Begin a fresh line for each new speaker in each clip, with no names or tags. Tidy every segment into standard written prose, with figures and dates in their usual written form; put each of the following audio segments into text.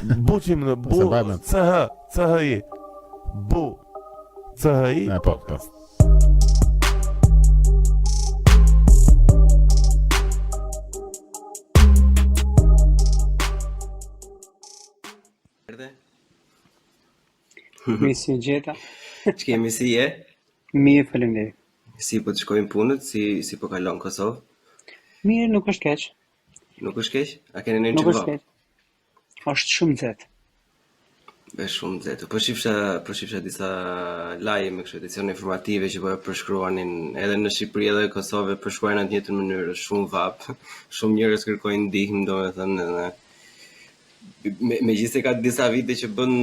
Buçim në bu, CHI. Bu, CHI podcast.
Misi gjeta.
Ç'kemi si je?
Mirë, faleminderit.
Si po të shkojnë punët, si po kalon Kosovë?
Mirë, nuk është keq.
Nuk është keq? A keni ndonjë
Nuk është
çfarë?
keq. Është shumë nxehtë.
Është shumë nxehtë. Po shifsha disa lajme kështu edicione informative që po e përshkruanin edhe në Shqipëri edhe në Kosovë përshkruajnë në të njëjtën mënyrë, është shumë vap. Shumë njerëz kërkojnë ndihmë, domethënë edhe megjithëse ka disa vite që bën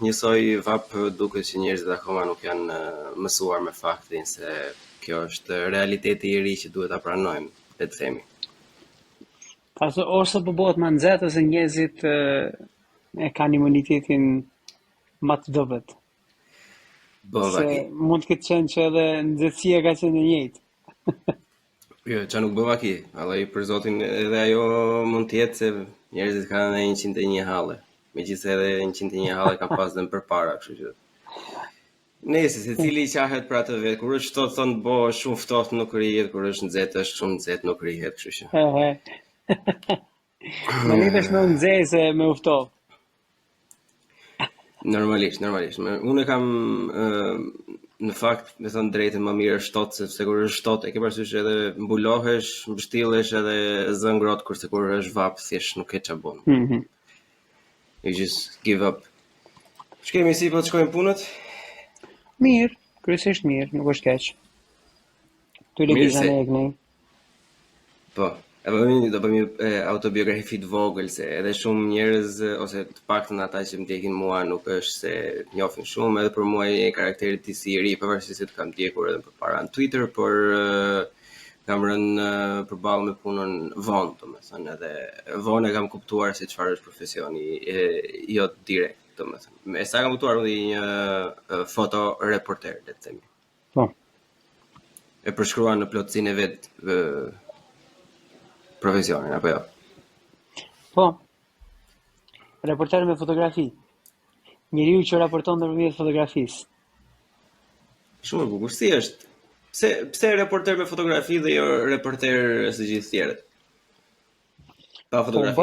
njësoj vap, duket që njerëzit akoma nuk janë mësuar me faktin se kjo është realiteti i ri që duhet ta pranojmë, le të themi.
Ose po bëhet më nxehtë ose njerëzit e kanë imunitetin më të dobët. Se mund të ketë qenë që edhe nxehtësia ka qenë e njëjtë.
Jo, që nuk bëva ki, allaj për zotin edhe ajo mund tjetë se njerëzit kanë edhe 101 halle. Megjithëse edhe 101 halle kanë pas dhe më përpara, kështu që. Nëse se cili qahet për atë vetë, kur është ftohtë thonë bo është shumë ftohtë nuk rihet, kur është nxehtë është shumë nxehtë nuk rihet, kështu që.
Më nipesh me nxehtë se me ftohtë.
Normalisht. Unë kam në fakt, me thënë drejtën, më mirë është ftohtë sepse kur është ftohtë e ke parasysh edhe mbulohesh, mbështillesh edhe zë ngrohtë, kurse kur është vap thjesht nuk e çfarë bën. You just give up. Shkemi si po të shkojmë punët?
Mirë, kryesisht mirë, nuk është keq. Tu lëvizja në egni.
Po. Do bëjmë autobiografi të vogël se edhe shumë njerëz ose të paktën ata që më ndjekin mua nuk është se njohin shumë, edhe për mua e karakteri i si i ri, pavarësisht se të kam ndjekur edhe përpara në Twitter, por kam rënë përballë me punën vonë, domethënë, edhe vonë e kam kuptuar se çfarë është profesioni, jo direkt, domethënë. Me sa kam kuptuar unë një fotoreporter, le të themi.
Po.
E përshkruan në plotësinë e vet profesionin, apo jo?
Po. Reporter me fotografi. Njeriu që raporton nëpërmjet fotografisë.
Shumë e bukur. Si është? Pse reporter me fotografi dhe jo reporter së gjithë tjerët? Pa fotografi.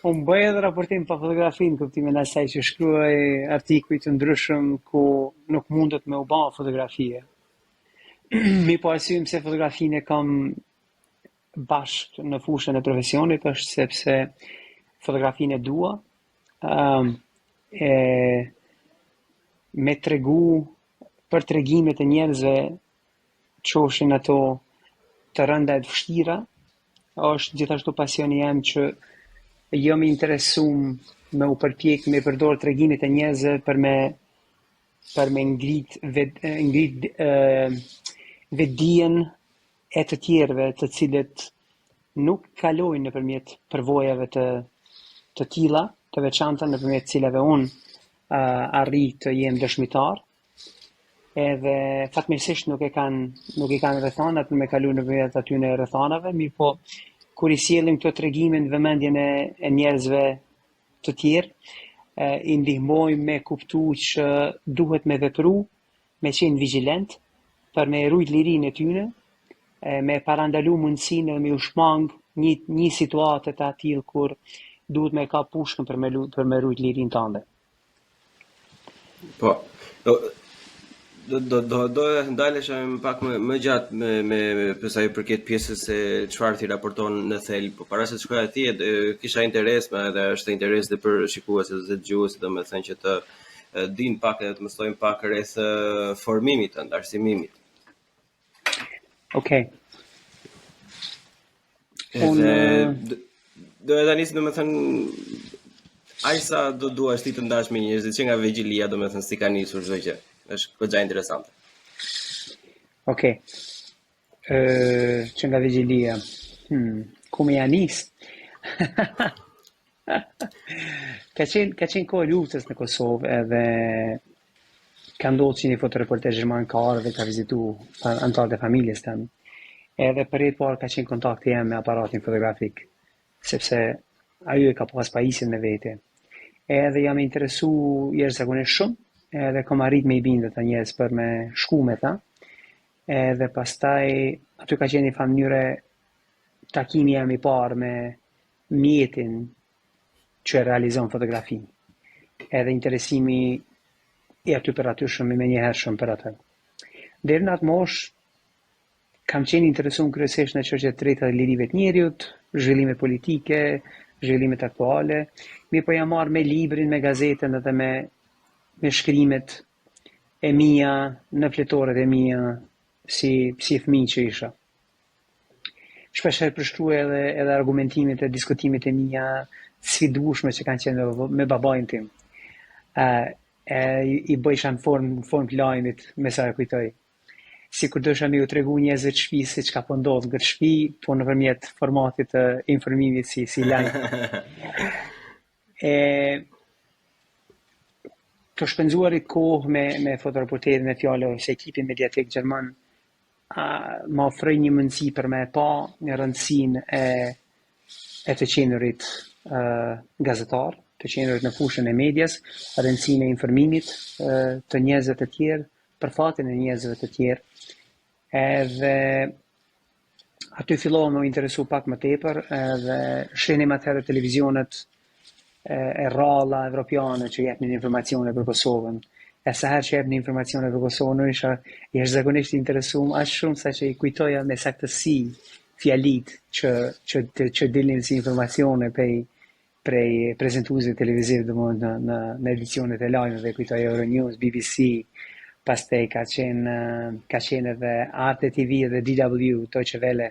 Unë bëj edhe raportim pa fotografi në kuptimin e asaj që shkruaj artikuj të ndryshëm ku nuk mundet me u bë fotografie. Mi po arsyem se fotografinë e kam bashkë në fushën e profesionit është sepse fotografinë e dua me tregu për tregimet e njerëzve qofshin ato të rënda e të vështira, është gjithashtu pasioni jam që jo më interesum me u përpjek me përdor tregimet e njerëzve për me ngrit vetdijen e të tjerëve të cilët nuk kalojnë nëpërmjet përvojave të tilla, të veçanta nëpërmjet cilave unë arri të jem dëshmitar, edhe fatmirësisht nuk i kanë rrethanat për me kalu nëpërmjet atyne rrethanave, mirë po kur i sjellim këto tregime në vëmendjen e njerëzve të tjerë, i ndihmojmë me kuptu që duhet me vepru, me qenë vigjilent, për me rujt lirinë e tyne, me parandalu mundësinë dhe me u shmang një situatë të atill kur duhet me ka pushkën për me rujt lirinë tënde.
Po. Do ndalesha pak më gjatë me sa i përket pjesës se çfarë ti raporton në thelb, po para se të shkoj atje kisha interes, edhe është interes dhe për shikuesit dhe dëgjuesit, domethënë që të dinë pak edhe të mësojnë pak rreth formimit të arsimimit.
Okej.
Do e tani domethënë aq sa do duash ti të ndash me njerëzit që nga vegjilia domethënë si ka nisur çdo gjë. Është goxha interesante.
Okej. Që nga vegjilia. Ku më janis? Ka qenë kohë luftës në Kosovë edhe ka ndodhur që një fotoreporter gjerman ka ardhur dhe ka vizitu anëtarët e familjes tëmë. Edhe për herë parë ka qenë kontakti jam me aparatin fotografik, sepse ajo e ka pas pajisjen me vete. Edhe jam interesu jashtëzakonisht shumë, edhe kam arrit me I bindë të njerëz për me shku me ta. Edhe pastaj aty ka qenë një mënyre takimi jam I parë me mjetin që realizon fotografi. Edhe interesimi I aty për aty shumë me njëhershëm për atë. Deri në atë moshë kam qenë interesuar kryesisht në çështjet të drejtave të lirive të njerëzit, zhvillime politike, zhvillimet aktuale. Mirë po jam marrë me librin, me gazetën edhe me shkrimet e mia në fletoret e mia si fëmijë që isha. Shpesh e përshkruaj edhe argumentimet e diskutimit e mia sfidueshme që kanë qenë me babain tim. I bëjsha në formë të lajmit me sa e kujtoj. Si kur dësha me ju tregu njerëzve të shtëpisë se çka po ndodh në shtëpi, po nëpërmjet formatit të informimit si lajm. Të shpenzuarit kohë me fotoreporterin e fjalë ose ekipin mediatik gjerman më ofroi një mundësi për me pa një rëndësinë e të qenurit gazetar, të qenurit në fushën e medias, rëndësinë e informimit të njerëzve të tjerë, për fatin e njerëzve të tjerë. Edhe aty fillova më interesu pak më tepër, edhe shenim atëherë televizionet e rralla evropiane që jepnin informacione për Kosovën. E sa herë që jepnin informacione për Kosovën, isha jashtëzakonisht I interesuar aq shumë sa që I kujtoja me saktësi fjalit që dilnin si informacione prej prezantuesve televiziv domethënë në edicionet e lajmeve, kujtoj Euronews, BBC, pastaj ka qenë edhe Arte TV dhe DW, Deutsche Welle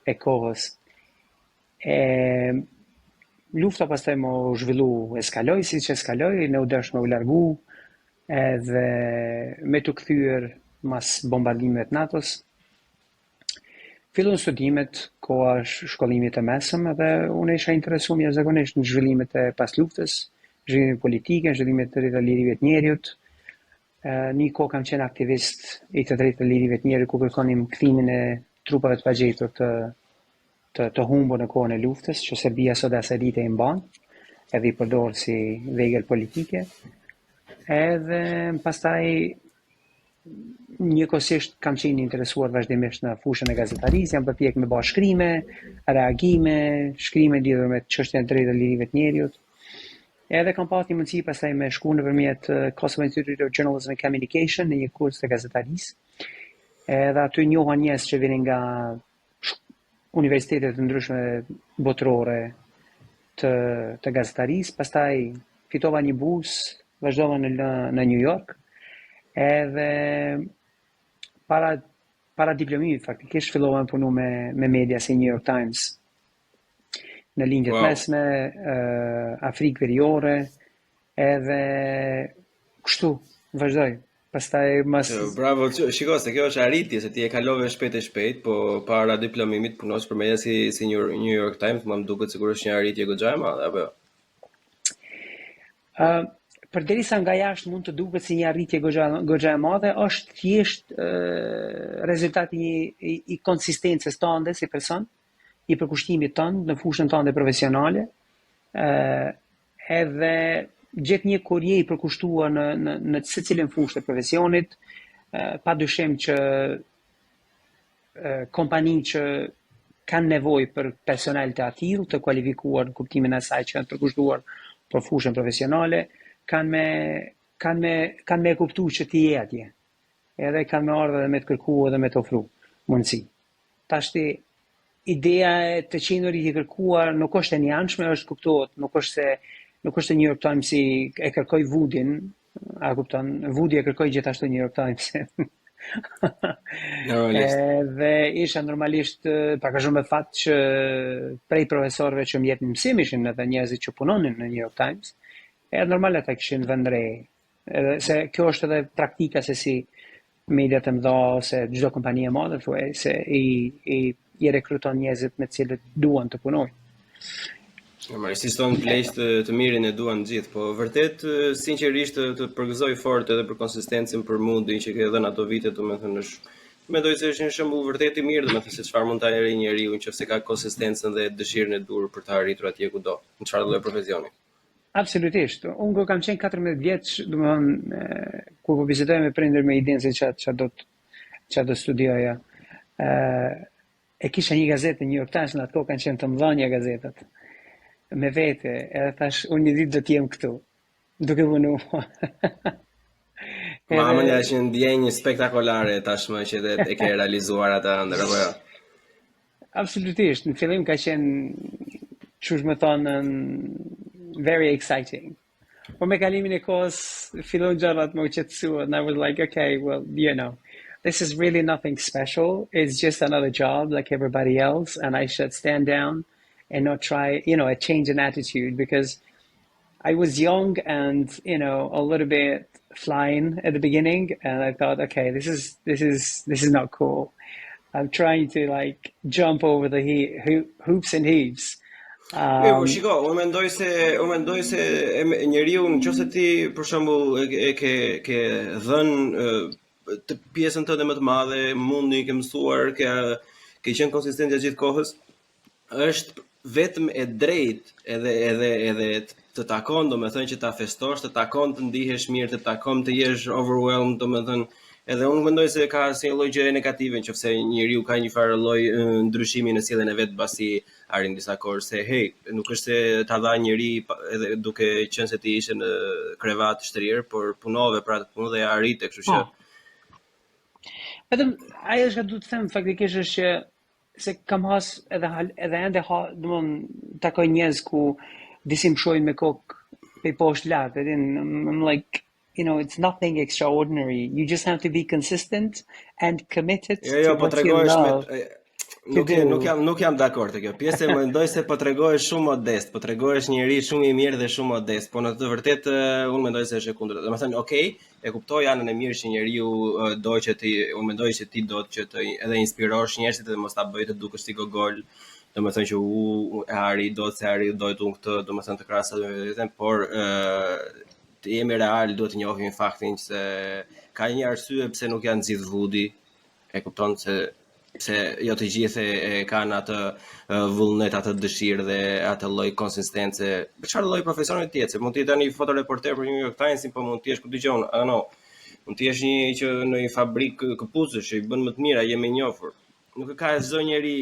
e kohës. Lufta pastaj më zhvillu, eskaloi siç eskaloi, ne u dash me u largu, edhe me të kthyer mas bombardimeve të NATO-s. Fillon studimet, koha shkollimit të mesëm, edhe unë isha interesuar jashtëzakonisht në zhvillimet e pas luftës, zhvillimet politike, zhvillimet të drejtave të lirive të njerëzit. Një kohë kam qenë aktivist I të drejtave të lirive të njerëzit, ku kërkonim kthimin e trupave të pagjetur të humbur në kohën e luftës, që Serbia sot asadite I mban, edhe I përdor si vegël politike. Edhe pastaj njëkohësisht kam qenë interesuar vazhdimisht në fushën e gazetarisë, jam përpjek me bëj shkrime, reagime, shkrime lidhur me çështjen e drejtave të lirive të njerëzit. Edhe kam pati mundësi pastaj me shku nëpërmjet Kosovo Institute of Journalism and Communication në një kurs të gazetarisë. Edhe aty njoha njerëz që vinin nga universitetet të ndryshme botërore të gazetarisë, pastaj fitova një bursë, vazhdova në New York, edhe para diplomimit faktikisht fillova të punu me media si New York Times, në lindjet mesme, Afrikë Veriore, edhe kështu vazhdoj. Pastaj mas
bravo, shiko se kjo është arritje, se ti e kalove shpejt, po para diplomimit punosh për media si New York Times, më duket sikur është një arritje goxha e madhe, apo?
Përderisa nga jashtë mund të duket si një arritje goxha e madhe, është thjesht rezultati I konsistencës tënde si person, I përkushtimit tënd në fushën tënde profesionale, edhe gjetë një kurje I përkushtuar në secilën fushë të profesionit, padyshim që kompani që kanë nevojë për personal të atill, të kualifikuar në kuptimin e asaj që janë përkushtuar për fushën profesionale, kanë me kuptuar që ti je atje. Edhe kanë me ardhur dhe me të kërkuar dhe me të ofruar mundësi. Tashti ideja e të qenurit I kërkuar nuk është e njanshme, është kuptohet, nuk është se New York Times e kërkoi Vudin, a kupton, Vudi e kërkoi gjithashtu New York Times. Dhe isha normalisht pak a shumë me fat që prej profesorëve që më jepnin mësim ishin edhe njerëzit që punonin në New York Times, edhe normal ata kishin vend re. Edhe se kjo është edhe praktika se si mediat e mëdha ose çdo kompani e madhe thuaj se I rekruton njerëzit me të cilët duan të punojnë.
Insiston pleqt të mirin e duan gjithë, po vërtet sinqerisht të përgëzoj fort edhe për konsistencën, për mundin që ke dhënë ato vite, domethënë është mendoj se është një shembull vërtet I mirë, domethënë se çfarë mund ta arrijë njeriu nëse ka konsistencën dhe dëshirën e dur për të arritur atje ku do, në çfarë lloj profesioni.
Absolutisht. Unë kur kam qenë 14 vjeç, domethënë kur po bisedoj me prindër me idenë se ç'a do studioja, e kisha një gazetë në New York Times, në atë kohë kanë qenë të mëdha gazetat. Me vete, edhe thash, unë një ditë do të jem këtu, duke punuar.
Mamën është një ndjenjë spektakolare tashmë që e ke realizuar atë ëndër apo jo?
Absolutisht, në fillim ka qenë, çush më thonë, very exciting. Por me kalimin e kohës, fillon gjërat më u qetësua, and I was like, okay, well, this is really nothing special. It's just another job like everybody else, and I should stand down and not try, a change in attitude, because I was young and, a little bit flying at the beginning, and I thought, okay, this is not cool. I'm trying to like jump over the hoops and heaps.
Shiko, unë mendoj se njeriu nëse ti për shembull e ke dhënë të pjesën tënde më të madhe, mundi ke mësuar, ke qenë konsistent gjatë gjithë kohës, është vetëm e drejtë edhe të takon, domethënë që ta festosh, të takon të ndihesh mirë, të takon të jesh overwhelmed, domethënë edhe unë mendoj se ka si lloj gjëje negative nëse njeriu ka një farë lloj ndryshimi në sjelljen e vet pasi arrin disa kohë se nuk është se ta dha njëri edhe duke qenë se ti ishe në krevat shtrirë, por punove për atë punë dhe ja arrite, kështu që
Vetëm ajo që du të them faktikisht është që se kam has edhe ende domthonë takoj njerëz ku disi më shohin me kokë pe poshtë lart, I'm like, it's nothing extraordinary. You just have to be consistent and committed to what you love.
Nuk jam dakord te kjo. Pjesë mendoj se po tregohesh shumë modest, po tregohesh njëri shumë I mirë dhe shumë modest, po në të vërtetë unë mendoj se është e kundërta. Domethënë, okay, e kuptoj anën e mirë që njeriu do që ti, unë mendoj se ti do që të edhe inspirosh njerëzit dhe mos ta bëj të dukesh ti gogol. Domethënë që e arri dot se arri dojt unë këtë, domethënë të krahasoj me veten, por të jemi real, duhet të njohim faktin se ka një arsye pse nuk janë nxit Vudi. E kupton se jo të gjithë e kanë atë vullnet, atë dëshirë dhe atë lloj konsistence. Çfarë lloj profesioni ti je? Se mund të jetë një fotoreporter për New York Times, po mund të jesh ku dëgjon, mund të jesh një që në një fabrikë këpucësh që I bën më të mira, je më I njohur. Nuk ka çdo njeri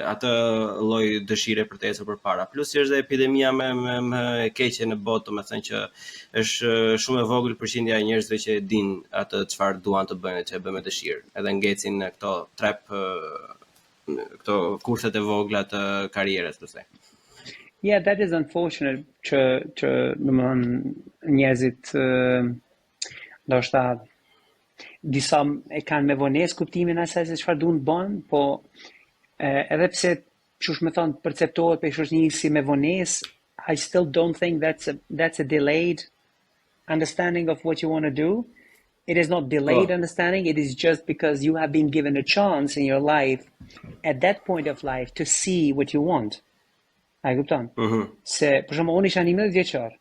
atë lloj dëshire për të ecur përpara. Plus që është epidemia më e keqe në botë, domethënë që është shumë e vogël përqindja e njerëzve që e din atë çfarë duan të bëjnë, që e bëjnë me dëshirë. Edhe ngecin në këto kurset e vogla të karrierës, thosë.
Yeah, that is unfortunate që domethënë njerëzit ndoshta disa e kanë me vonesë kuptimin asaj se çfarë duan të bëjnë, po edhe pse çush më thon perceptohet për shoqëni si me vonesë, I still don't think that's a delayed understanding of what you want to do. It is not delayed understanding, it is just because you have been given a chance in your life at that point of life to see what you want. A e kupton? Se për shembull unë isha 11 vjeçar.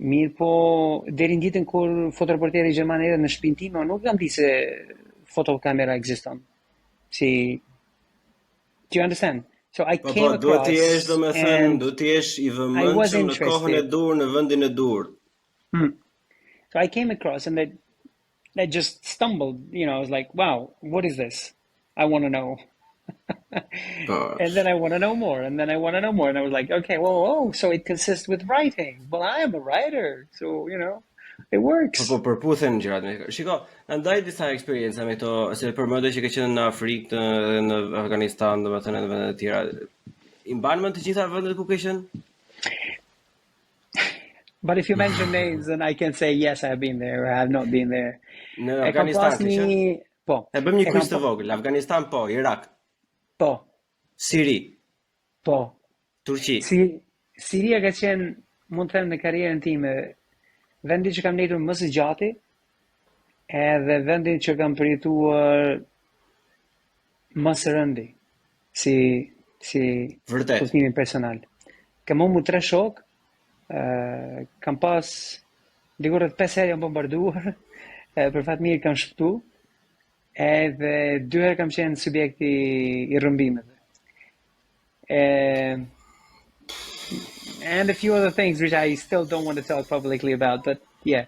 Mirë po, deri në ditën kur fotoreporteri gjerman erdhi në shtëpinë time, nuk kam di se fotokamera ekziston. Do you understand? So I came across.
Duhet të jesh, domethënë, duhet të jesh I vëmendshëm në kohën e dur, në vendin e dur.
So I came across and that just stumbled, I was like, wow, what is this? I want to know. And then I want to know more, and then I want to know more, and I was like, okay, so it consists with writing. Well, I am a writer, so it works.
Po përputhen gjërat me. Shiko, ndaj disa eksperjenca me to, se përmendoj që ke qenë në Afrikë, në Afganistan, domethënë në vende të tjera. I mban mend të gjitha vendet ku ke qenë?
But if you mention names, then I can say yes, I have been there, or I have not been there.
Në Afganistan ke qenë?
Po.
E bëjmë një quiz të vogël. Afganistan po, Irak.
Po.
Siri.
Po.
Turqi.
Siria ka qenë, mund të them në karrierën time, vendi që kam ndjetur më së gjati, edhe vendi që kam përjetuar më së rëndi, si kuptimin personal. Kam humbur 3 shok, kam pas diku rreth 5 herë jam bombarduar, për fat mirë kam shpëtu. edhe dy herë kam qenë subjekti I rrëmbimeve. And a few other things which I still don't want to talk publicly about, but yeah.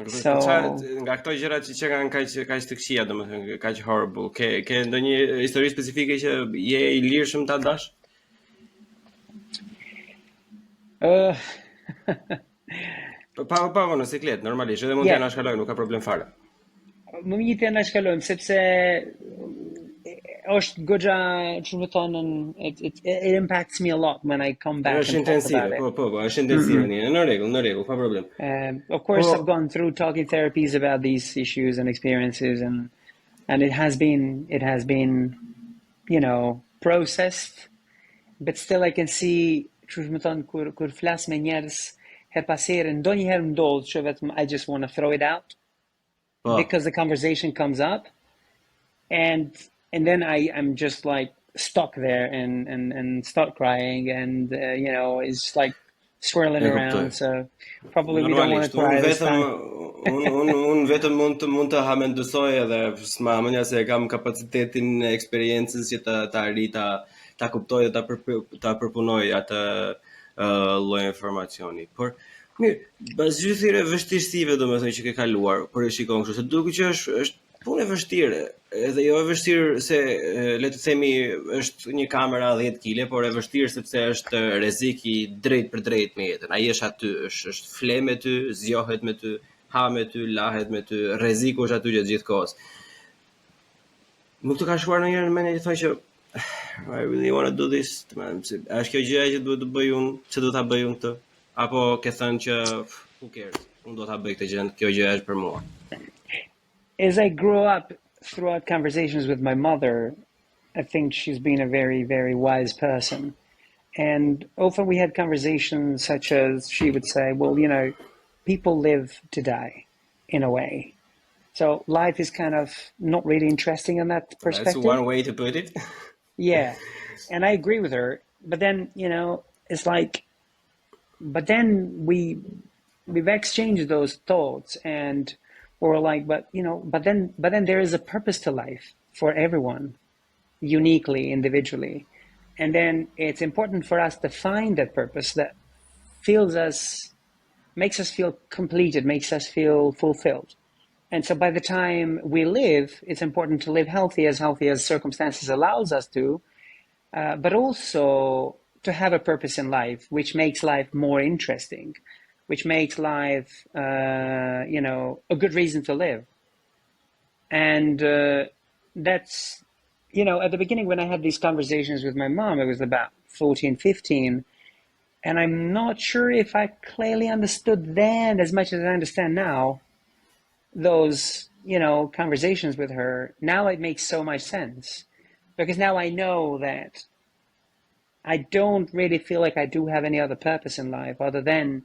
So, nga këto gjëra që kanë kaq të këqija, domethënë kaq horrible, ke ndonjë histori specifike që je I lirshëm ta dash? Pa në siklet, normalisht, edhe mund t'ja na shkaloj, nuk ka problem fare.
Më mirë t'ja na shkalojmë, sepse është goxha, ç'më thonë, it impacts me a lot when I come back and talk about it.
Po, është intensive, në rregull, pa problem.
Of course, I've gone through talking therapies about these issues and experiences, and it has been, you know, processed, but still I can see, ç'më thonë, kur flas me njerëz her pas here, ndonjëherë ndodh që vetëm I just want to throw it out because the conversation comes up, and then I'm just like stuck there and start crying, and you know, it's like swirling around. So probably we don't want to cry this time.
Unë vetëm mund të hamendësoj edhe s'ma se kam kapacitetin e eksperiencës që ta arri ta kuptoj dhe ta përpunoj atë lloj informacioni. Por mirë, pas gjithëre vështirësive domethënë që ke kaluar, por e shikon kështu, se duket që është punë e vështirë, edhe jo e vështirë se le të themi është një kamera 10 kg, por e vështirë sepse është rrezik I drejt për drejt me jetën. Ai është aty, është fle me ty, zgjohet me ty, ha me ty, lahet me ty, rreziku është aty gjatë gjithë kohës. Nuk të ka shkuar ndonjëherë në mendje të thonë që I really want to do this, është kjo gjëja që duhet të bëj unë, që duhet ta bëj unë këtë, apo ke thënë që who cares, unë do ta bëj këtë gjë, kjo gjë është për mua.
As I grew up throughout conversations with my mother, I think she's been a very, very wise person. And often we had conversations such as she would say, well, you know, people live to die in a way. So life is kind of not really interesting in that perspective.
That's one way to put it.
Yeah. And I agree with her. But then, you know, it's like, but then we've exchanged those thoughts, and or like, but you know, but then there is a purpose to life for everyone, uniquely, individually. And then it's important for us to find that purpose that fills us, makes us feel completed, makes us feel fulfilled. And so by the time we live, it's important to live healthy as circumstances allows us to, but also to have a purpose in life, which makes life more interesting, which makes life, you know, a good reason to live. And that's, you know, at the beginning when I had these conversations with my mom, it was about 14, 15, and I'm not sure if I clearly understood then as much as I understand now, those, you know, conversations with her. Now it makes so much sense, because now I know that I don't really feel like I do have any other purpose in life other than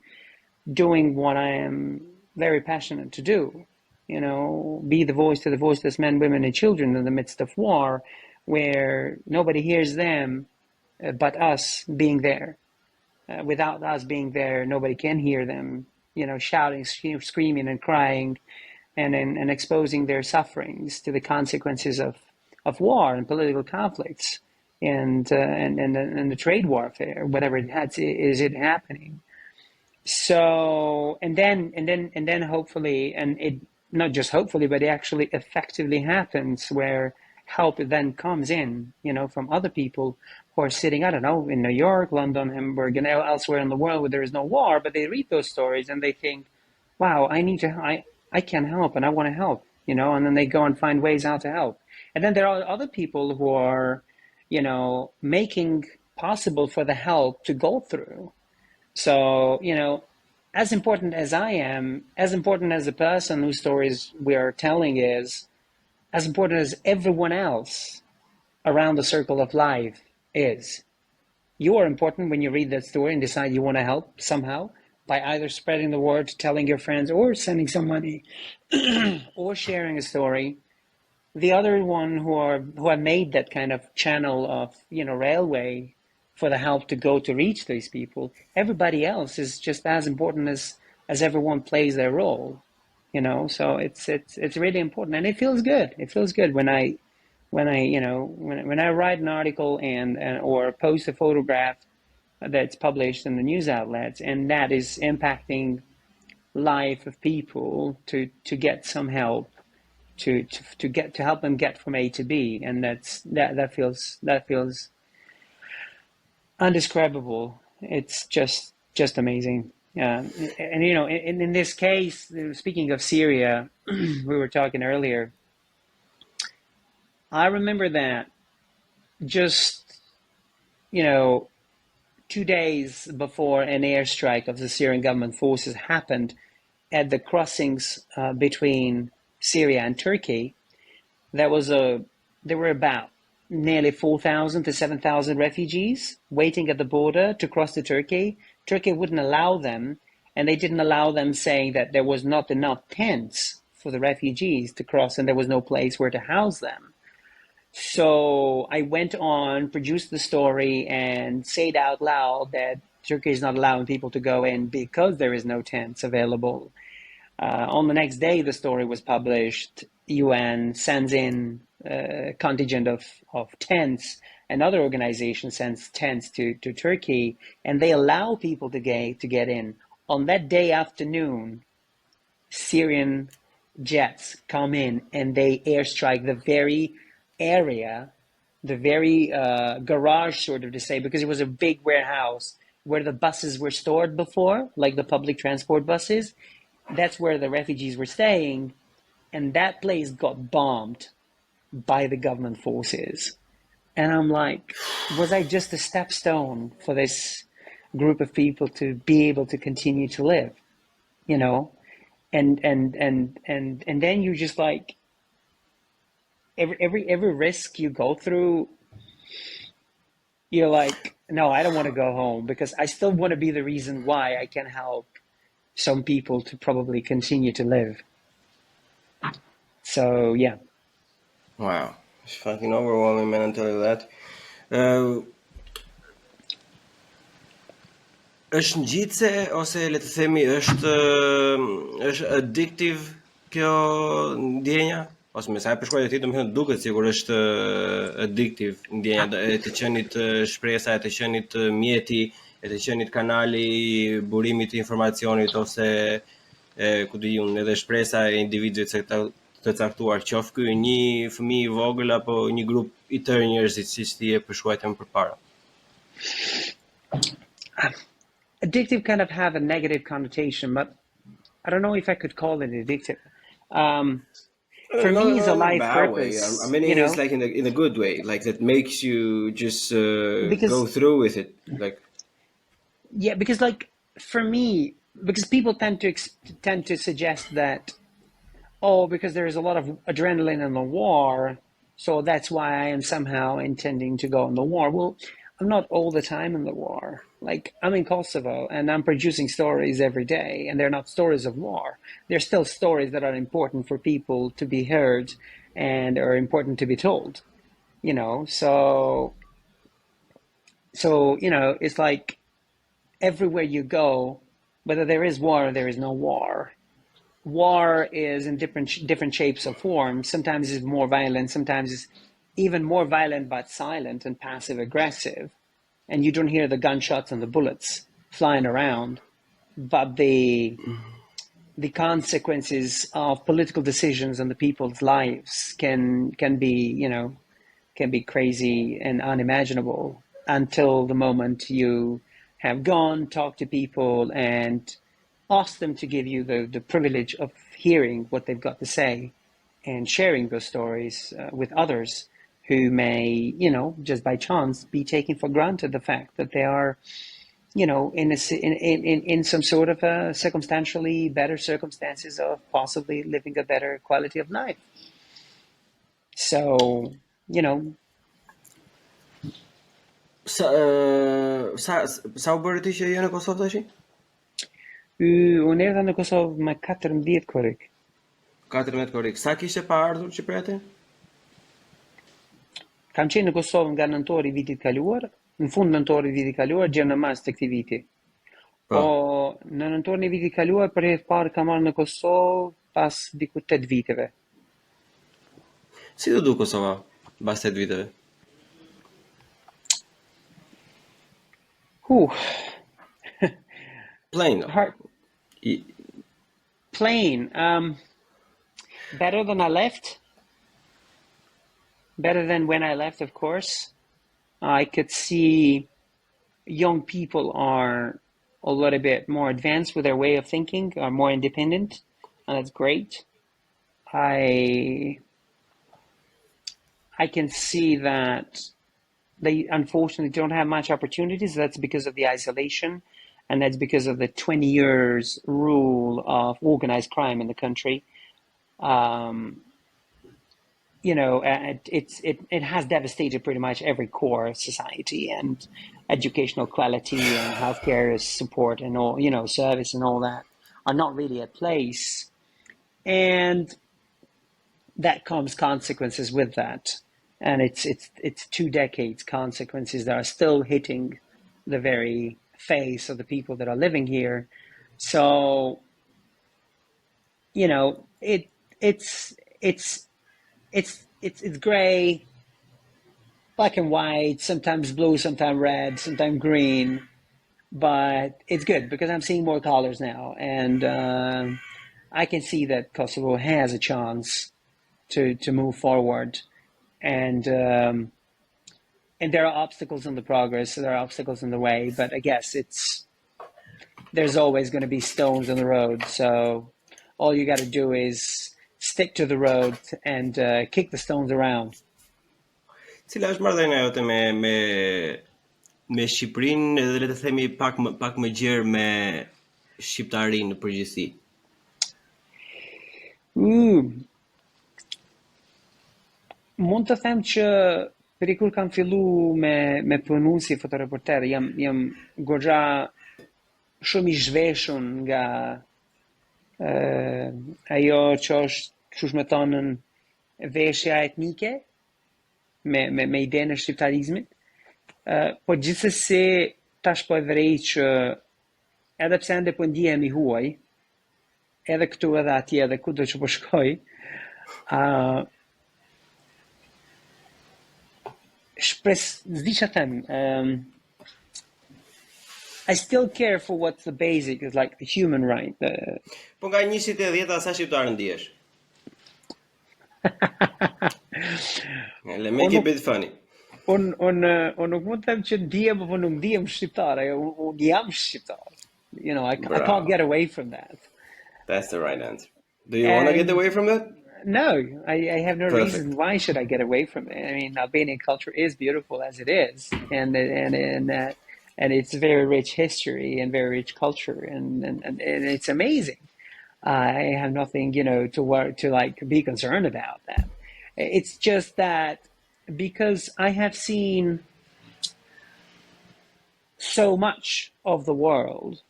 doing what I am very passionate to do, you know, be the voice to the voiceless men, women, and children in the midst of war, where nobody hears them but us being there. Without us being there, nobody can hear them, you know, shouting, screaming, and crying, and exposing their sufferings to the consequences of war and political conflicts and the trade warfare, whatever it is happening. So, and then hopefully, and it not just hopefully, but it actually effectively happens, where help then comes in, you know, from other people who are sitting, I don't know, in New York, London, Hamburg, and elsewhere in the world where there is no war, but they read those stories and they think, wow, I can help and I want to help, you know, and then they go and find ways how to help. And then there are other people who are, you know, making possible for the help to go through. So, you know, as important as I am, as important as the person whose stories we are telling is, as important as everyone else around the circle of life is. You are important when you read that story and decide you want to help somehow by either spreading the word, telling your friends, or sending some money, or sharing a story. The other one who have made that kind of channel of, you know, railway for the help to go to reach these people, everybody else is just as important as everyone plays their role. So it's really important, and it feels good. It feels good when I when I write an article and or post a photograph that's published in the news outlets, and that is impacting life of people to get some help, to help them get from A to B, and that feels undescribable. It's just amazing. And in this case, speaking of Syria, we were talking earlier. I remember that just 2 days before an airstrike of the Syrian government forces happened at the crossings between Syria and Turkey, there were about nearly 4,000 to 7,000 refugees waiting at the border to cross to Turkey. Turkey wouldn't allow them, and they didn't allow them, saying that there was not enough tents for the refugees to cross and there was no place where to house them. So I went on, produced the story, and said out loud that Turkey is not allowing people to go in because there is no tents available. On the next day, the story was published. UN sends in a contingent of tents, and other organizations sends tents to Turkey, and they allow people to get in. On that day afternoon, Syrian jets come in and they airstrike the very area, the very garage, sort of to say, because it was a big warehouse where the buses were stored before, like the public transport buses. That's where the refugees were staying, and that place got bombed by the government forces. And I'm like, was I just a stepstone for this group of people to be able to continue to live? And then you just like, every risk you go through, you're like, no, I don't want to go home, because I still want to be the reason why I can help some people to probably continue to live. So yeah.
Wow, it's fucking overwhelming, man, I'll tell you that. Është ngjitse, ose le të themi është addictive kjo ndjenja? Ose me sa e përshkruaj ti, domethënë duket sikur është addictive ndjenja e të qenit shpresa, e të qenit mjeti, e të qenit kanali i burimit të informacionit, ose ku diun edhe shpresa e individëve të caktuar, qoftë ky një fëmijë i vogël apo një grup i tërë njerëzish, siç ti e përshkruajtë më përpara.
Addictive kind of have a negative connotation, but I don't know if I could call it addictive. For me, it's a life purpose.
I mean, it's like in a good way, like that makes you just go through with it, like.
Yeah, because like for me, because people tend to suggest that, because there is a lot of adrenaline in the war, so that's why I am somehow intending to go in the war. Well, I'm not all the time in the war. Like, I'm in Kosovo and I'm producing stories every day, and they're not stories of war. They're still stories that are important for people to be heard and are important to be told, so it's like everywhere you go, whether there is war or there is no war, war is in different shapes or forms. Sometimes it's more violent, sometimes it's even more violent but silent and passive aggressive, and you don't hear the gunshots and the bullets flying around, but the consequences of political decisions on the people's lives can be crazy and unimaginable until the moment you have gone, talked to people, and asked them to give you the privilege of hearing what they've got to say and sharing those stories with others who may, just by chance be taking for granted the fact that they are, in some sort of circumstantially better circumstances of possibly living a better quality of life. So,
Sa u bërë ti që je në Kosovë tash?
Unë erdha në Kosovë me 14 korrik.
14 korrik. Sa kishe pa ardhur që prej atë?
Kam qenë në Kosovë nga nëntori i vitit kaluar, në fund nëntori i vitit kaluar, gjë në mas të këtij viti. Po në nëntorin e vitit kaluar, për herë të parë kam marrë në Kosovë pas diku 8 viteve.
Si do du Kosova pas 8 viteve? Plain.
Hard. Plain. Better than I left. Better than when I left, of course. I could see young people are a little bit more advanced with their way of thinking, are more independent, and that's great. I can see that they unfortunately don't have much opportunities. That's because of the isolation, and that's because of the 20 years rule of organized crime in the country. It has devastated pretty much every core of society, and educational quality and healthcare support and all, service and all that are not really at place. And that comes consequences with that. And it's 2 decades consequences that are still hitting the very face of the people that are living here. So, it's gray, black and white, sometimes blue, sometimes red, sometimes green, but it's good because I'm seeing more colors now, and I can see that Kosovo has a chance to move forward, and there are obstacles in the progress, there are obstacles in the way, but I guess there's always going to be stones in the road, so all you got to do is stick to the road and kick the stones around.
Cila është marrëdhënia jote me Shqipërinë edhe le të themi pak më gjerë me shqiptarinë në përgjithësi?
Mund të them që për kur kam fillu me punu si fotoreporter, jam goxha shumë i zhveshur nga ajo që është, qush me thonën, veshja etnike, me idenë e shqiptarizmit, po gjithsesi tash po e vërej që edhe pse ende po ndihem i huaj, edhe këtu edhe atje edhe kudo që po shkoj, s'di që them, I still care for what's the basic, is like the human right.
Po nga 1/10 sa shqiptar ndihesh? Let me make it a bit funny.
Unë nuk mund të them që ndihem apo nuk ndihem shqiptar, unë jam shqiptar. I can't get away from that.
That's the right answer. Do you want to get away from it?
No, I have no reason why should I get away from it. I mean, Albanian culture is beautiful as it is, and it's very rich history and very rich culture, and it's amazing. I have nothing, to be concerned about that. It's just that because I have seen so much of the world,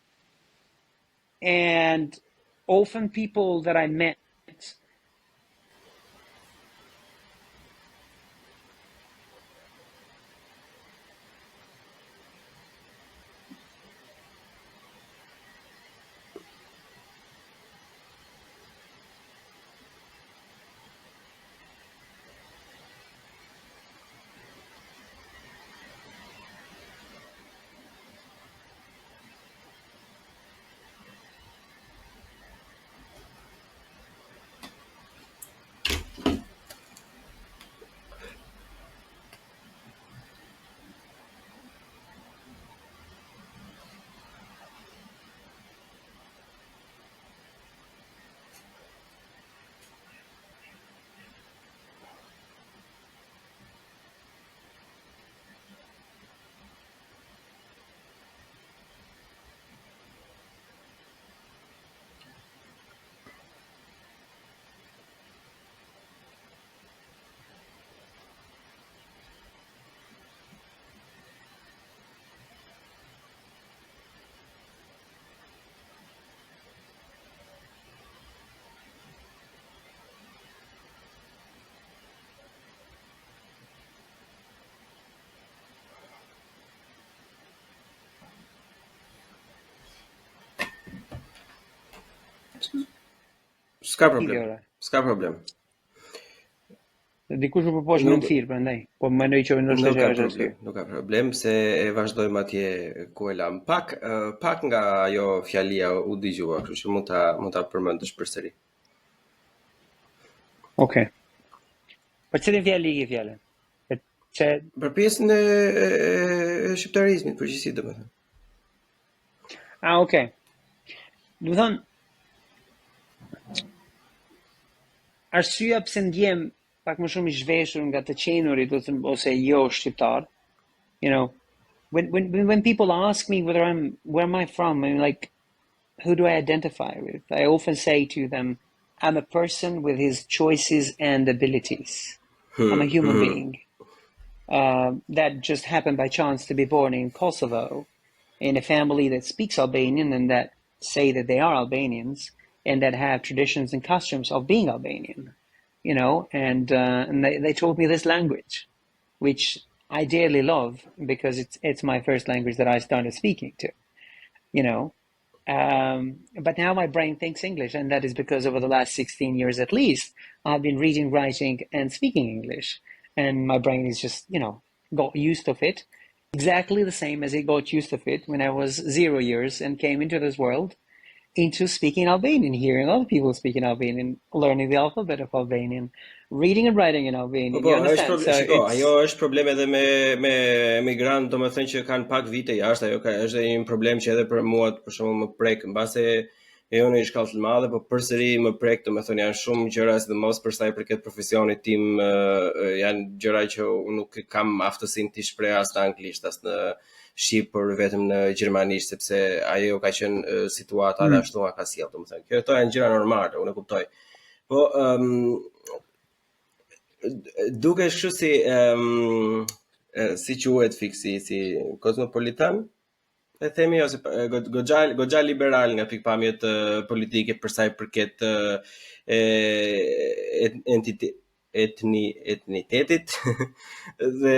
and often people that I met
S'ka problem. S'ka problem.
Dikush u përposh në fir prandaj. Po mendoj që ndoshta
nuk ka problem se e vazhdojmë atje ku e lam. Pak nga ajo fjalia u dëgjova, kështu që mund ta përmendësh përsëri.
Okej. Për çfarë fjali ke fjalën?
Për pjesën e shqiptarizmit përgjithësi domethënë.
Okay. Do të thonë arsyeja pse ndjem pak më shumë I zhveshur nga të qenurit ose jo shqiptar. You know, when people ask me where am I from, I'm like, who do I identify with? I often say to them, I'm a person with his choices and abilities. I'm a human being that just happened by chance to be born in Kosovo in a family that speaks Albanian and that say that they are Albanians and that have traditions and customs of being Albanian. You know, and they taught me this language, which I dearly love because it's my first language that I started speaking to, you know. But now my brain thinks English, and that is because over the last 16 years at least, I've been reading, writing, and speaking English. And my brain is just, you know, got used to it, exactly the same as it got used to it when I was 0 years and came into this world, into speaking Albanian, hearing other people speaking Albanian, learning the alphabet of Albanian, reading and writing in Albanian.
You understand? Ajo është problem edhe me emigrant, domethënë që kanë pak vite jashtë, ajo është një problem që edhe për mua për shembull më prek, mbase e unë një shkallë të madhe, por përsëri më prek, domethënë janë shumë gjëra, sidomos për sa I përket profesionit tim, janë gjëra që unë nuk kam aftësinë të shpreh as në anglisht, as në shqip, por vetëm në gjermanisht, sepse ajo ka qenë situata ashtu nga ka sjell, domethënë. Këto janë gjëra normale, unë e kuptoj. Po duke kështu si quhet fiksi, si kozmopolitan, e themi ose goxha liberal nga pikpamjet politike për sa I përket etnitetit dhe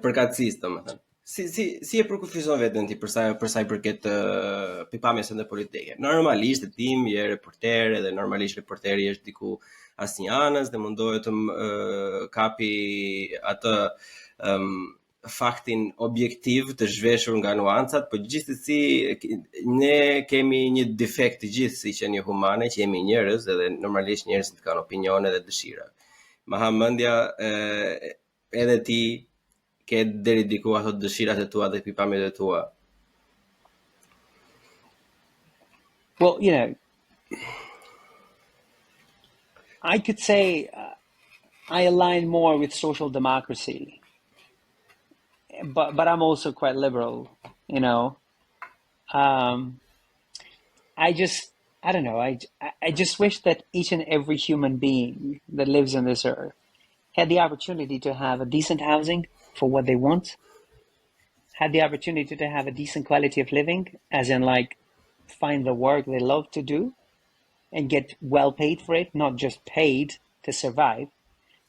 përkatësisë, domethënë. Si e përkufizon veten ti për sa I përket pikpamjes së politike? Normalisht tim je reporter dhe normalisht reporteri është diku asnjë anës dhe mundohet të kapi atë faktin objektiv të zhveshur nga nuancat, por gjithsesi ne kemi një defekt të gjithë si qenie humane, që jemi njerëz edhe normalisht njerëzit kanë opinione dhe dëshira. Ma ha mendja edhe ti ke deri diku ato dëshirat e tua dhe pikpamjet e tua.
Well, you know, I could say I align more with social democracy, but I'm also quite liberal, you know. I don't know. I just wish that each and every human being that lives on this earth had the opportunity to have a decent housing for what they want, had the opportunity to have a decent quality of living, as in like find the work they love to do and get well paid for it, not just paid to survive,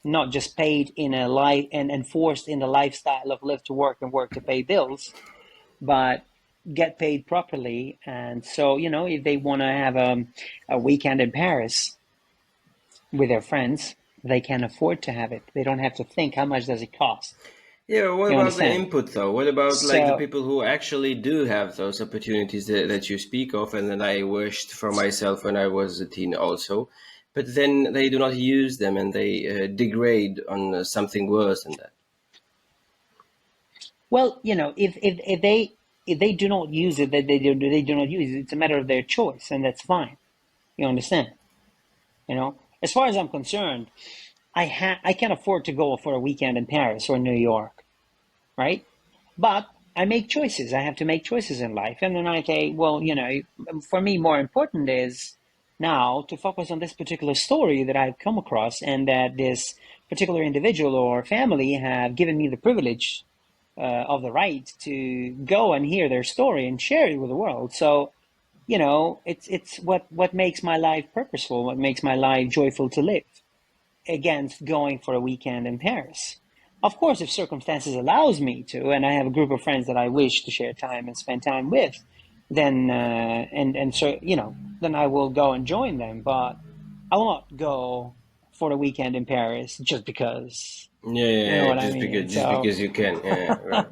not just paid in a life and forced in the lifestyle of live to work and work to pay bills, but get paid properly. And so, you know, if they want to have a weekend in Paris with their friends, they can afford to have it. They don't have to think how much does it cost.
Yeah, what about the input though? What about like the people who actually do have those opportunities that you speak of and that I wished for myself when I was a teen also, but then they do not use them and they degrade on something worse than that?
Well, you know, if they do not use it, they do not use it. It's a matter of their choice, and that's fine. You understand? You know, as far as I'm concerned, I can't afford to go for a weekend in Paris or New York, right? But I make choices. I have to make choices in life. And then I say, well, you know, for me, more important is now to focus on this particular story that I've come across and that this particular individual or family have given me the privilege of the right to go and hear their story and share it with the world. So, you know, it's what makes my life purposeful, what makes my life joyful to live, against going for a weekend in Paris. Of course, if circumstances allows me to, and I have a group of friends that I wish to share time and spend time with, then and so then I will go and join them. But I will not go for a weekend in Paris just because. You know what I mean?
Because you can. Yeah, right.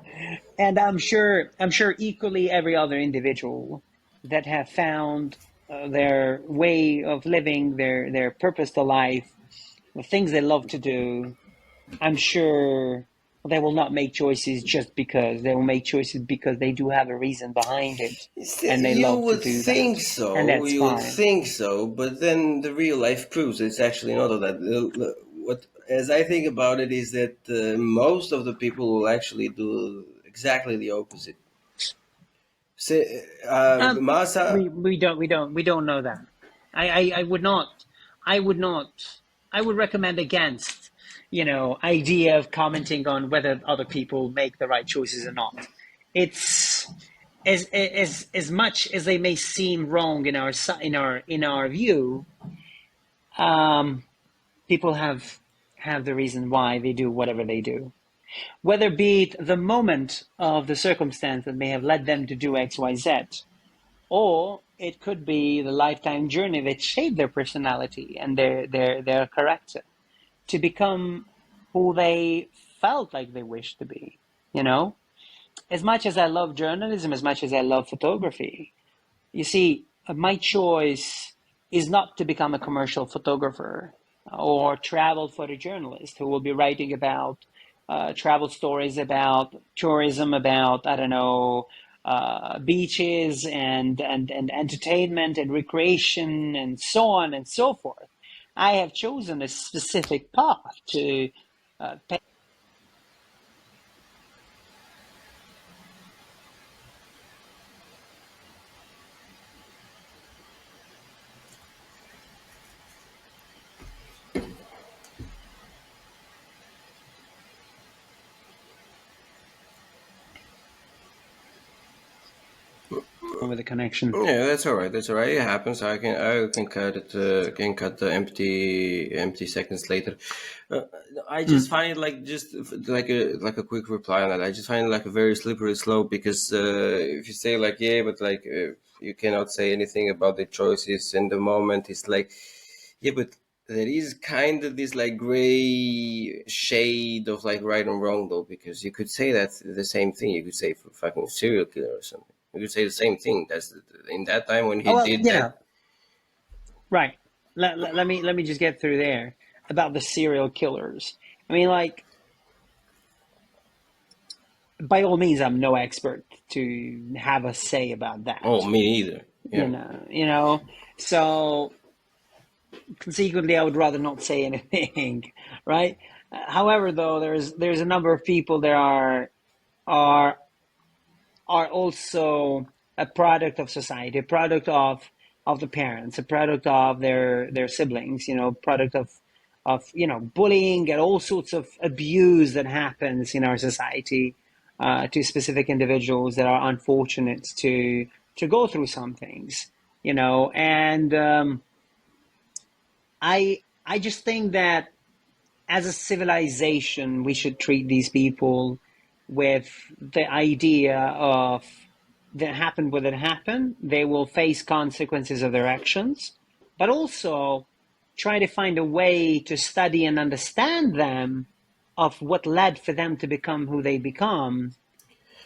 And I'm sure equally every other individual that have found their way of living, their purpose to life, the things they love to do, I'm sure they will not make choices just because. They will make choices because they do have a reason behind it, and they love to do that.
You would think so, but then the real life proves it's actually not all that. As I think about it, is that most of the people will actually do exactly the opposite.
We don't know that. I would recommend against idea of commenting on whether other people make the right choices or not. It's as much as they may seem wrong in our view. People have the reason why they do whatever they do, whether be it the moment of the circumstance that may have led them to do X, Y, Z, or it could be the lifetime journey that shaped their personality and their character to become who they felt like they wished to be. As much as I love journalism, as much as I love photography, you see, my choice is not to become a commercial photographer or travel photojournalist who will be writing about travel stories, about tourism, about, I don't know, beaches and entertainment and recreation and so on and so forth. I have chosen a specific path to pay. With the connection.
Yeah, that's all right. It happens. I can cut it. Can cut the empty seconds later. I just find it like a quick reply on that. I just find it like a very slippery slope because if you say you cannot say anything about the choices in the moment, it's like but there is kind of this like gray shade of like right and wrong though, because you could say that the same thing. You could say for fucking serial killer or something. You could say the same thing. That's in that time when he did that.
Right. Let me just get through there about the serial killers. I mean, like, by all means, I'm no expert to have a say about that.
Oh, me either. Yeah.
So consequently, I would rather not say anything, right? However, though, there's a number of people that are also a product of society, a product of the parents, a product of their siblings, product of bullying and all sorts of abuse that happens in our society to specific individuals that are unfortunate to go through some things, and I just think that as a civilization, we should treat these people with the idea of that happened what it happened. They will face consequences of their actions, but also try to find a way to study and understand them of what led for them to become who they become.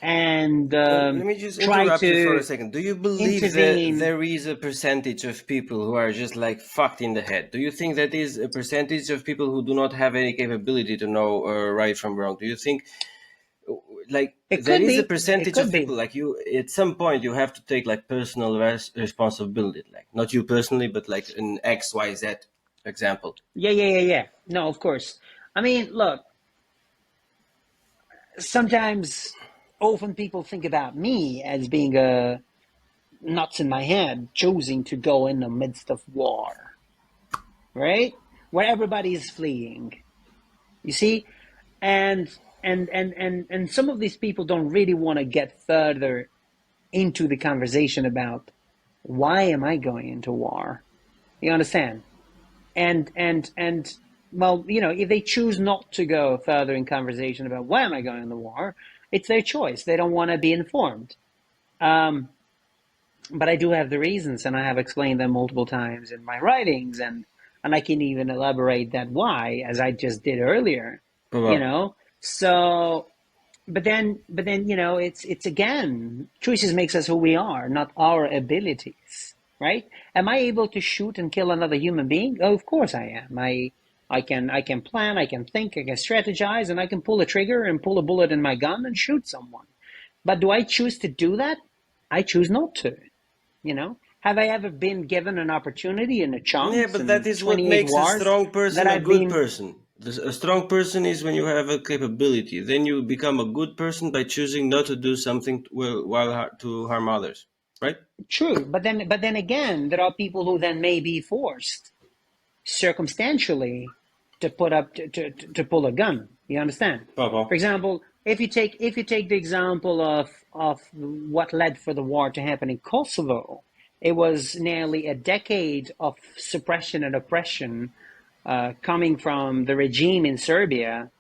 And
let me just interrupt you for a second. Do you believe that there is a percentage of people who are just like fucked in the head? Do you think that is a percentage of people who do not have any capability to know right from wrong? Do you think like there is a percentage of people like you at some point you have to take like personal responsibility, like not you personally, but like an XYZ example?
Yeah. No, of course. I mean, look, often people think about me as being a nuts in my head, choosing to go in the midst of war, right? Where everybody is fleeing, you see? And some of these people don't really want to get further into the conversation about why am I going into war? You understand? And well, if they choose not to go further in conversation about why am I going into war, it's their choice. They don't want to be informed. but I do have the reasons, and I have explained them multiple times in my writings, and I can even elaborate that why, as I just did earlier.
Wow.
You know, so. But then, you know, it's again, choices makes us who we are, not our abilities, right? Am I able to shoot and kill another human being? Oh, of course I am. I can plan, I can think, I can strategize, and I can pull a trigger and pull a bullet in my gun and shoot someone. But do I choose to do that? I choose not to, you know? Have I ever been given an opportunity and a chance?
Yeah, but that is what makes a strong person a good person. A strong person is when you have a capability. Then you become a good person by choosing not to do something to harm others, right?
True, but then again, there are people who then may be forced circumstantially to pull a gun. You understand?
Papa.
For example, if you take the example of what led for the war to happen in Kosovo, it was nearly a decade of suppression and oppression coming from the regime in Serbia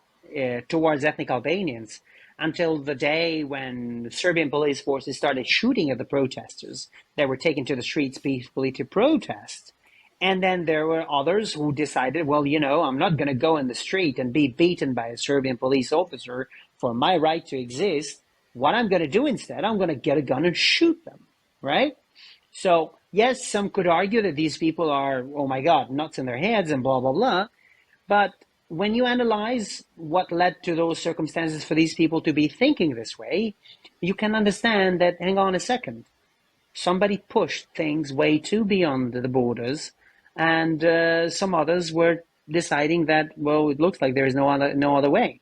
towards ethnic Albanians, until the day when Serbian police forces started shooting at the protesters that were taken to the streets peacefully to protest. And then there were others who decided, well, you know, I'm not going to go in the street and be beaten by a Serbian police officer for my right to exist. What I'm going to do instead, I'm going to get a gun and shoot them, right? So, yes, some could argue that these people are, oh my God, nuts in their heads and blah, blah, blah. But when you analyze what led to those circumstances for these people to be thinking this way, you can understand that, hang on a second, somebody pushed things way too beyond the borders, and some others were deciding that, well, it looks like there is no other way.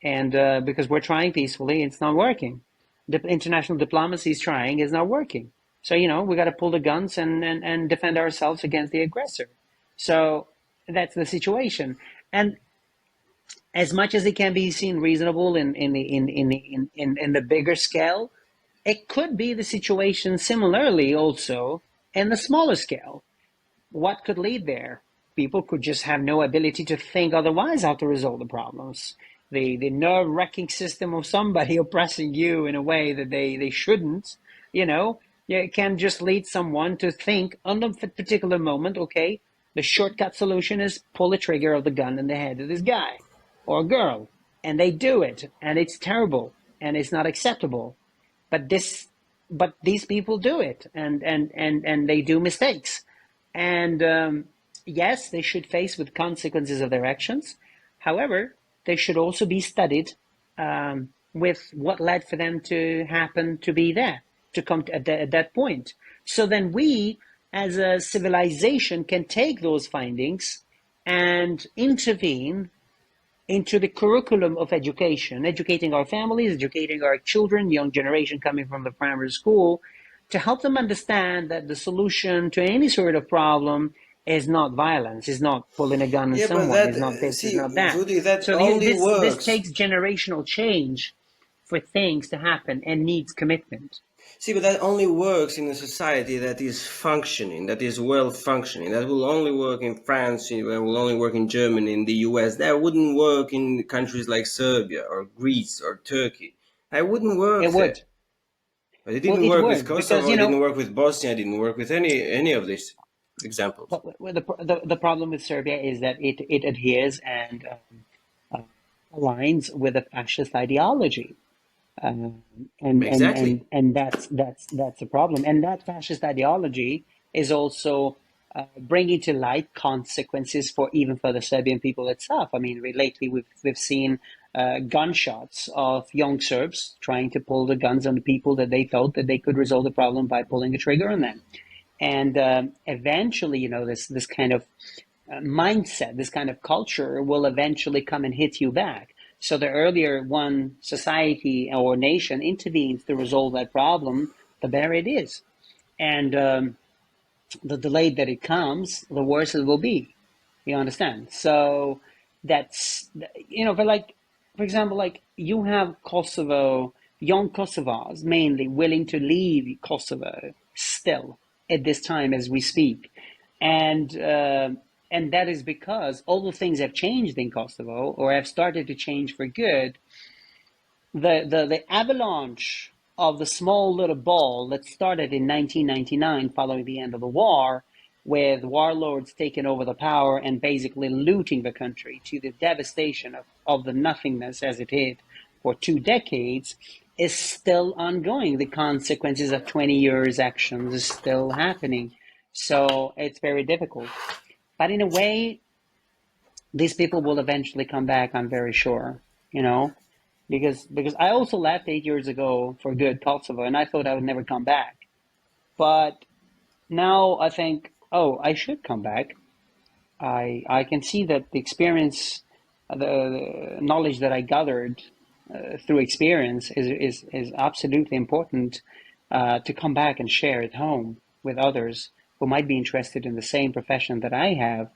And because we're trying peacefully, it's not working. The international diplomacy is trying, it's not working. So, you know, we got to pull the guns and defend ourselves against the aggressor. So that's the situation. And as much as it can be seen reasonable in the bigger scale, it could be the situation similarly also in the smaller scale. What could lead there? People could just have no ability to think otherwise how to resolve the problems. The nerve-wracking system of somebody oppressing you in a way that they shouldn't, you know, it can just lead someone to think on a particular moment, okay, the shortcut solution is pull the trigger of the gun in the head of this guy or girl. And they do it, and it's terrible, and it's not acceptable. But these people do it, and they do mistakes. And yes, they should face with consequences of their actions. However, they should also be studied with what led for them to happen to be there, to come at that point. So then we, as a civilization, can take those findings and intervene into the curriculum of education, educating our families, educating our children, young generation coming from the primary school, to help them understand that the solution to any sort of problem is not violence, is not pulling a gun on someone, is not this, is not that.
Vudi, that
so
only works.
This takes generational change for things to happen and needs commitment.
See, but that only works in a society that is functioning, that is well functioning. That will only work in France, it will only work in Germany, in the US. That wouldn't work in countries like Serbia or Greece or Turkey. That wouldn't work
It would.
But it didn't work with Kosovo, it didn't work with Bosnia, it didn't work with any of these examples.
Well, the problem with Serbia is that it adheres and aligns with a fascist ideology.
Exactly.
And that's a problem. And that fascist ideology is also bringing to light consequences for the Serbian people itself. I mean, lately we've seen gunshots of young Serbs trying to pull the guns on the people that they thought that they could resolve the problem by pulling a trigger on them. And eventually, you know, this kind of mindset, this kind of culture will eventually come and hit you back. So the earlier one society or nation intervenes to resolve that problem, the better it is. And the delayed that it comes, the worse it will be. You understand? So that's, you know, for example, like you have Kosovo, young Kosovars mainly willing to leave Kosovo still at this time as we speak. And that is because although things have changed in Kosovo or have started to change for good, the avalanche of the small little ball that started in 1999 following the end of the war, with warlords taking over the power and basically looting the country, to the devastation of the nothingness as it is for 2 decades, is still ongoing. The consequences of 20 years' actions is still happening. So it's very difficult. But in a way, these people will eventually come back, I'm very sure, because I also left 8 years ago for good Kosovo, and I thought I would never come back. But now I think, I should come back. I can see that the experience, the knowledge that I gathered through experience is absolutely important to come back and share at home with others who might be interested in the same profession that I have,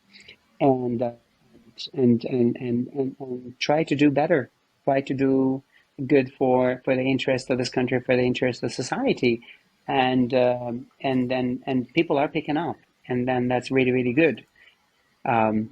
and try to do better, try to do good for the interest of this country, for the interest of society, and people are picking up, and then that's really, really good. And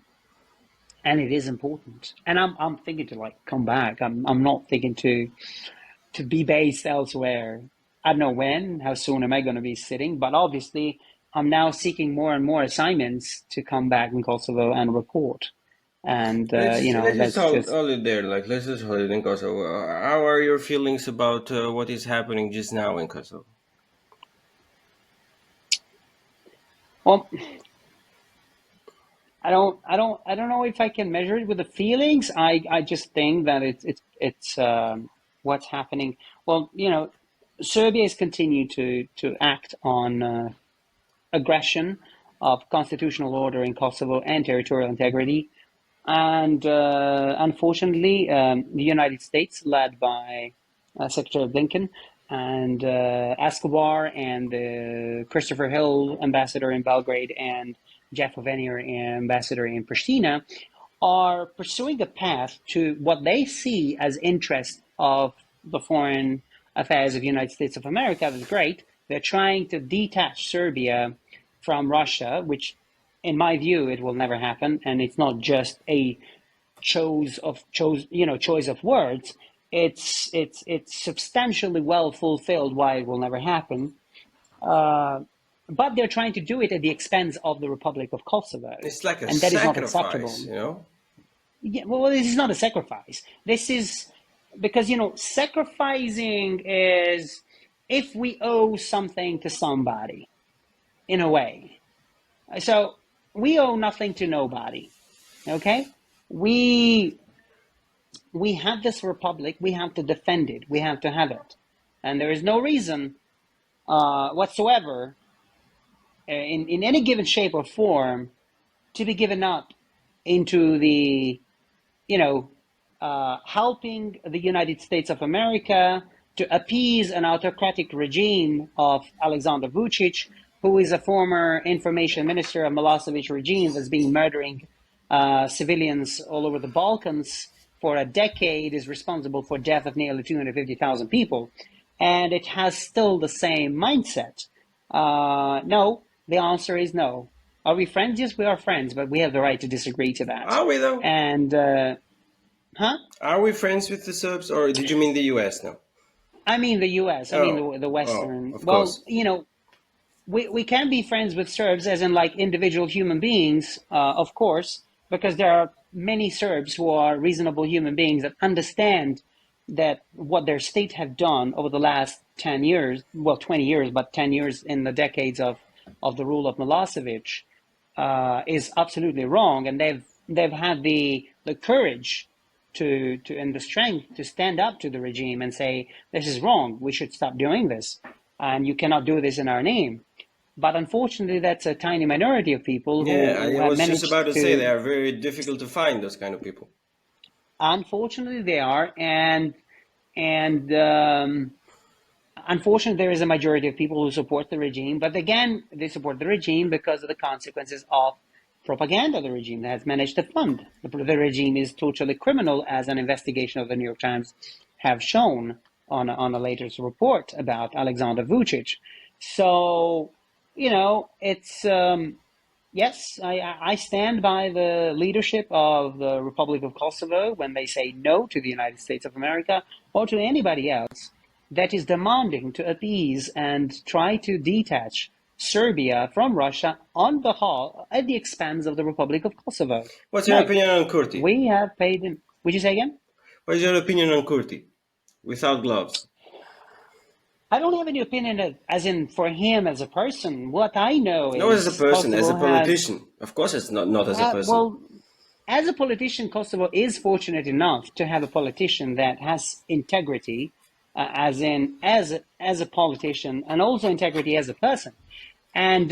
it is important. And I'm thinking to come back. I'm not thinking to be based elsewhere. I don't know when, how soon am I going to be sitting, but obviously I'm now seeking more and more assignments to come back in Kosovo and report. And
let's just hold it there. Let's just hold it in Kosovo. How are your feelings about what is happening just now in Kosovo?
Well, I don't know if I can measure it with the feelings. I just think that it's what's happening. Well, Serbia has continued to act on aggression of constitutional order in Kosovo and territorial integrity. And unfortunately, the United States, led by Secretary Blinken and Escobar and Christopher Hill, ambassador in Belgrade, and Jeff Ovenier, ambassador in Pristina, are pursuing a path to what they see as interest of the foreign affairs of the United States of America. That's great. They're trying to detach Serbia from Russia, which, in my view, it will never happen. And it's not just a choice of words. It's substantially well fulfilled why it will never happen. But they're trying to do it at the expense of the Republic of Kosovo.
It's like a
and that
sacrifice,
is not acceptable. Yeah, well, this is not a sacrifice. This is because, sacrificing is if we owe something to somebody, in a way. So we owe nothing to nobody, okay? We have this republic, we have to defend it, we have to have it. And there is no reason whatsoever in any given shape or form to be given up into the, helping the United States of America to appease an autocratic regime of Alexander Vučić, who is a former information minister of Milosevic regime that's been murdering civilians all over the Balkans for a decade, is responsible for death of nearly 250,000 people. And it has still the same mindset. No, the answer is no. Are we friends? Yes, we are friends, but we have the right to disagree to that.
Are we, though?
And,
Are we friends with the Serbs, or did you mean the U.S. now?
I mean the U.S. I mean the Western.
Of course.
We can be friends with Serbs as in individual human beings, of course, because there are many Serbs who are reasonable human beings that understand that what their state have done over the last 10 years, well, 20 years, but 10 years in the decades of the rule of Milosevic is absolutely wrong. And they've had the courage to and the strength to stand up to the regime and say, this is wrong, we should stop doing this, and you cannot do this in our name. But unfortunately, that's a tiny minority of people who
I was just about to say they are very difficult to find, those kind of people.
Unfortunately, they are, and unfortunately, there is a majority of people who support the regime. But again, they support the regime because of the consequences of propaganda the regime has managed to fund. The regime is totally criminal, as an investigation of the New York Times have shown on a latest report about Alexander Vučić. So, it's, yes, I stand by the leadership of the Republic of Kosovo when they say no to the United States of America or to anybody else that is demanding to appease and try to detach Serbia from Russia on behalf at the expense of the Republic of Kosovo.
What's your opinion on Kurti?
We have paid him. Would you say again?
What is your opinion on Kurti? Without gloves.
I don't have any opinion as in for him as a person. What I know is...
No, as a person,
Kosovo
as a politician. Of course it's not as a person.
Well, as a politician, Kosovo is fortunate enough to have a politician that has integrity, as a politician, and also integrity as a person. And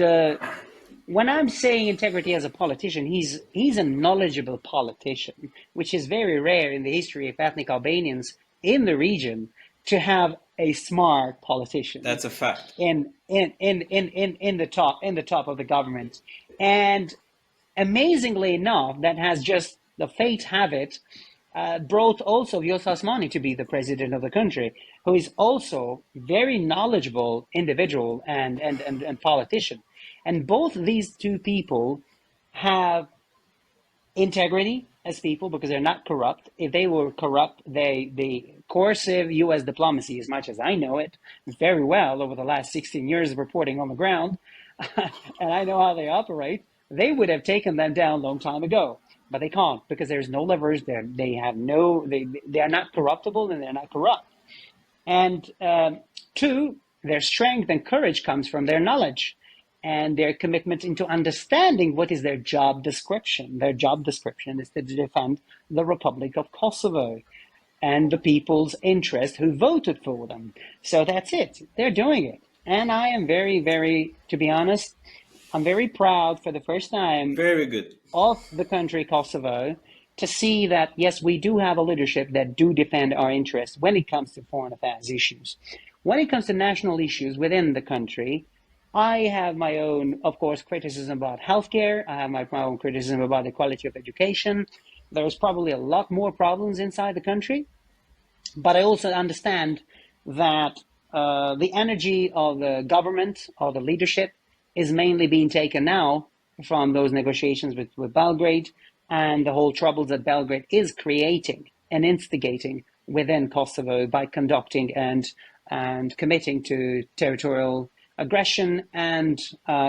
when I'm saying integrity as a politician, he's a knowledgeable politician, which is very rare in the history of ethnic Albanians in the region to have a smart politician.
That's a fact.
In the top of the government. And amazingly enough, that has just, the fate have it, brought also Vjosa Osmani to be the president of the country, who is also very knowledgeable individual and politician. And both these two people have integrity as people because they're not corrupt. If they were corrupt, the coercive U.S. diplomacy, as much as I know it very well over the last 16 years of reporting on the ground, and I know how they operate, they would have taken them down a long time ago. But they can't because there's no levers there. They are not corruptible and they're not corrupt. And two, their strength and courage comes from their knowledge and their commitment into understanding what is their job description. Their job description is to defend the Republic of Kosovo and the people's interest who voted for them. So that's it. They're doing it. And I am very, very, to be honest, I'm very proud for the first time
very good
of the country Kosovo to see that, yes, we do have a leadership that do defend our interests when it comes to foreign affairs issues. When it comes to national issues within the country, I have my own, of course, criticism about healthcare. I have my own criticism about the quality of education. There's probably a lot more problems inside the country. But I also understand that the energy of the government or the leadership is mainly being taken now from those negotiations with Belgrade and the whole troubles that Belgrade is creating and instigating within Kosovo by conducting and committing to territorial aggression and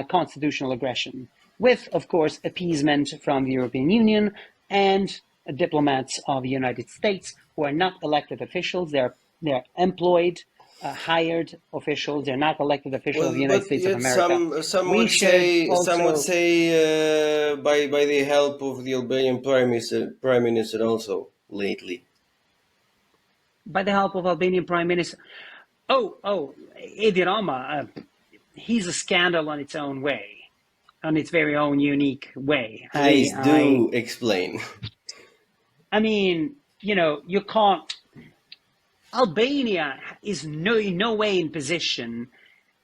constitutional aggression, with, of course, appeasement from the European Union and diplomats of the United States who are not elected officials. They're employed, hired officials. They're not elected officials of the United States of America.
Some would say by the help of the Albanian prime minister also lately.
By the help of Albanian prime minister. Edi Rama, he's a scandal on its own way, on its very own unique way.
Please do explain.
I mean, you can't. Albania is in no way in position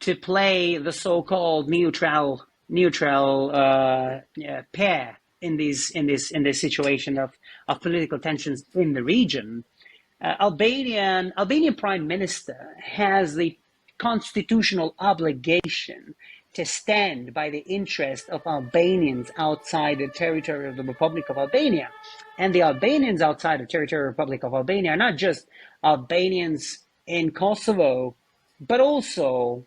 to play the so-called neutral pair in this situation of political tensions in the region. Albanian prime minister has the constitutional obligation to stand by the interest of Albanians outside the territory of the Republic of Albania. And the Albanians outside the territory of the Republic of Albania are not just Albanians in Kosovo, but also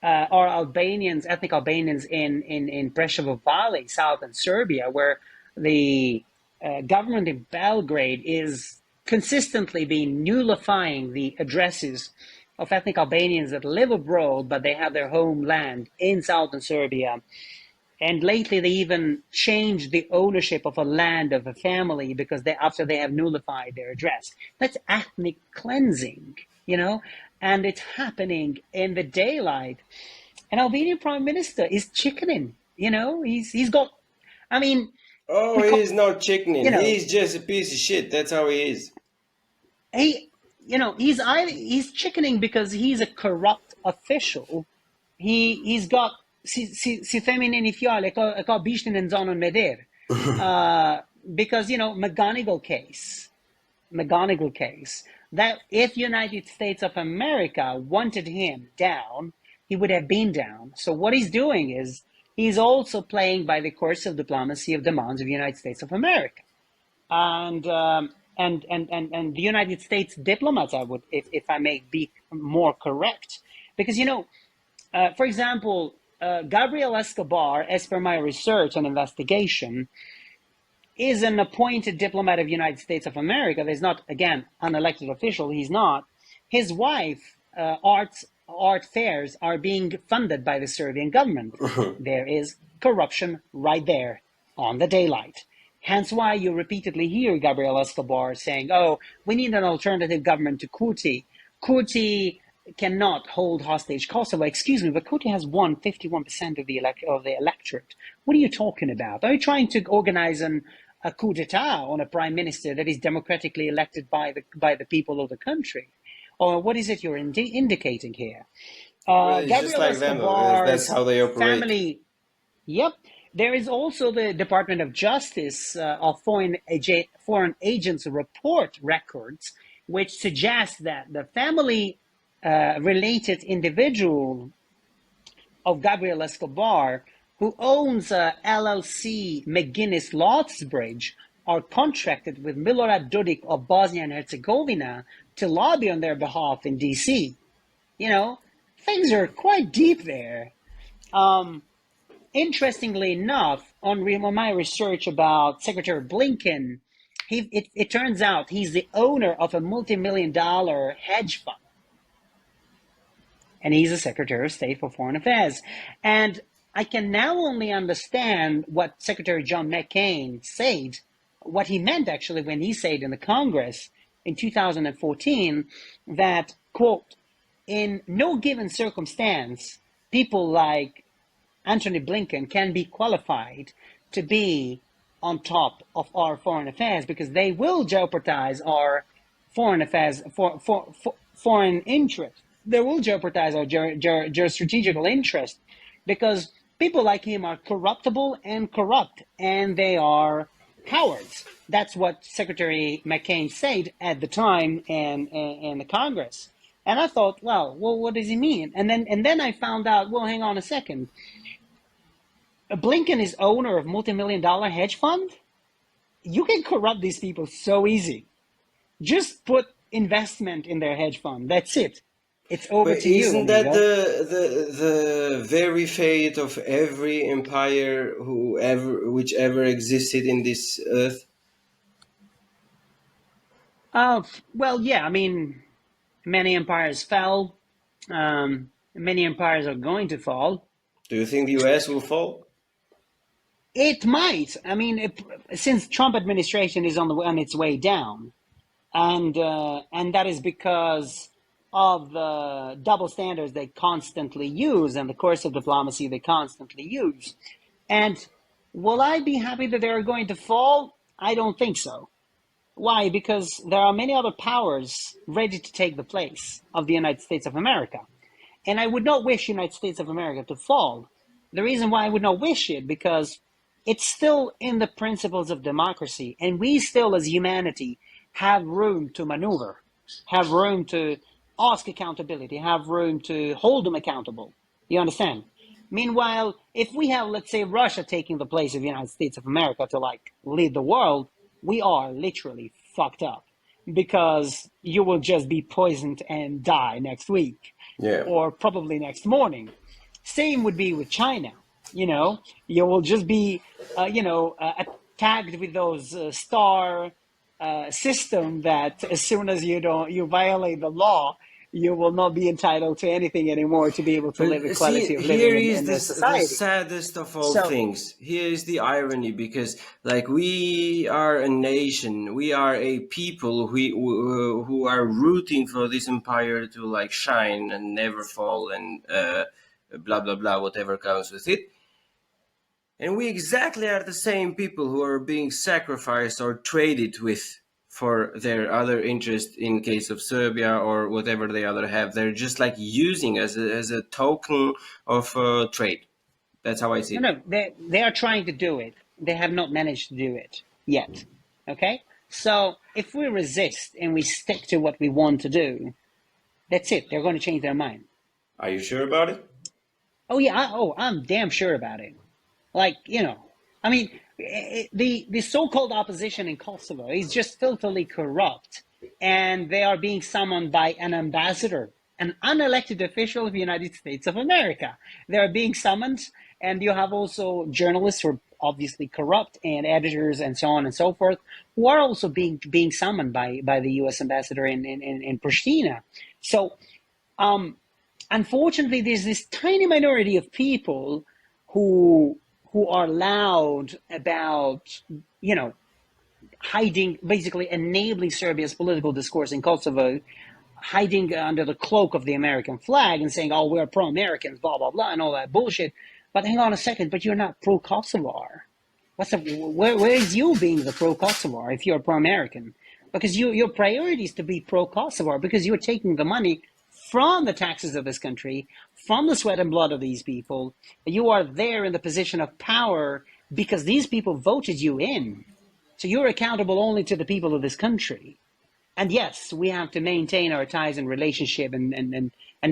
are Albanians, ethnic Albanians in Preševo Valley, southern Serbia, where the government in Belgrade is consistently been nullifying the addresses of ethnic Albanians that live abroad, but they have their homeland in southern Serbia. And lately they even changed the ownership of a land of a family because after they have nullified their address. That's ethnic cleansing, and it's happening in the daylight. And Albanian prime minister is chickening, he's got, I mean.
Oh, he's not chickening. He's just a piece of shit. That's how he is.
He's chickening because he's a corrupt official. He's got, si themi në një fjalë, e ka bishtin e nxanën me derë. Because, McGonigal case, that if United States of America wanted him down, he would have been down. So what he's doing is he's also playing by the course of diplomacy of demands of the United States of America. And and the United States diplomats, I would, if I may be more correct, because for example, Gabriel Escobar, as per my research and investigation, is an appointed diplomat of the United States of America. There's not, again, an elected official. He's not. His wife, art fairs are being funded by the Serbian government. There is corruption right there on the daylight. Hence why you repeatedly hear Gabriel Escobar saying, oh, we need an alternative government to Kurti. Kurti cannot hold hostage Kosovo. Excuse me, but Kurti has won 51% of the electorate. What are you talking about? Are you trying to organize a coup d'etat on a prime minister that is democratically elected by the people of the country? Or what is it you're indicating here?
Well, it's
Gabriel
just like them.
Escobar's
That's how they operate.
family. Yep. There is also the Department of Justice of Foreign Agents Report records, which suggest that the family related individual of Gabriel Escobar, who owns LLC McGuinness Lotsbridge, are contracted with Milorad Dodik of Bosnia and Herzegovina to lobby on their behalf in DC. Things are quite deep there. Interestingly enough, on my research about Secretary Blinken, it turns out he's the owner of a multi-million-dollar hedge fund. And he's a Secretary of State for Foreign Affairs. And I can now only understand what Secretary John McCain said, what he meant actually when he said in the Congress in 2014 that, quote, in no given circumstance, people like Antony Blinken can be qualified to be on top of our foreign affairs because they will jeopardize our foreign affairs, foreign interest. They will jeopardize our geostrategical interest because people like him are corruptible and corrupt, and they are cowards. That's what Secretary McCain said at the time in the Congress. And I thought, well, what does he mean? And then I found out, well, hang on a second. Blinken is owner of multi-million-dollar hedge fund? You can corrupt these people so easy. Just put investment in their hedge fund. That's it. It's over to you.
Isn't that the very fate of every empire whichever existed in this earth?
Well, yeah. I mean, many empires fell. Many empires are going to fall.
Do you think the US will fall?
It might. I mean, since Trump administration is on its way down, and that is because of the double standards they constantly use and the course of diplomacy they constantly use. And will I be happy that they're going to fall? I don't think so. Why? Because there are many other powers ready to take the place of the United States of America. And I would not wish the United States of America to fall. The reason why I would not wish it, because it's still in the principles of democracy. And we still, as humanity, have room to maneuver, have room to ask accountability, have room to hold them accountable. You understand? Meanwhile, if we have, let's say, Russia taking the place of the United States of America to lead the world, we are literally fucked up because you will just be poisoned and die next week.
Yeah.
Or probably next morning. Same would be with China. You will just be, attacked with those star system that as soon as you violate the law, you will not be entitled to anything anymore to be able to live a quality of living in the society.
The saddest of all things. Here is the irony, because we are a nation, we are a people who are rooting for this empire to shine and never fall and blah blah blah, whatever comes with it. And we exactly are the same people who are being sacrificed or traded with for their other interest in case of Serbia or whatever they other have. They're just using as a token of trade. That's how I see it.
No, they are trying to do it. They have not managed to do it yet. Okay? So if we resist and we stick to what we want to do, that's it. They're going to change their mind.
Are you sure about it?
Oh, yeah. I'm damn sure about it. the so-called opposition in Kosovo is just filthily corrupt, and they are being summoned by an ambassador, an unelected official of the United States of America. They are being summoned, and you have also journalists who are obviously corrupt, and editors and so on and so forth, who are also being summoned by the U.S. ambassador in Pristina. So, unfortunately, there's this tiny minority of people who are loud about, hiding, basically enabling Serbia's political discourse in Kosovo, hiding under the cloak of the American flag and saying, oh, we're pro-Americans, blah, blah, blah, and all that bullshit. But hang on a second, but you're not pro-Kosovar. Where is you being the pro-Kosovar if you're pro-American? Because your priority is to be pro-Kosovar, because you're taking the money from the taxes of this country, from the sweat and blood of these people. You are there in the position of power because these people voted you in. So you're accountable only to the people of this country. And yes, we have to maintain our ties and relationship and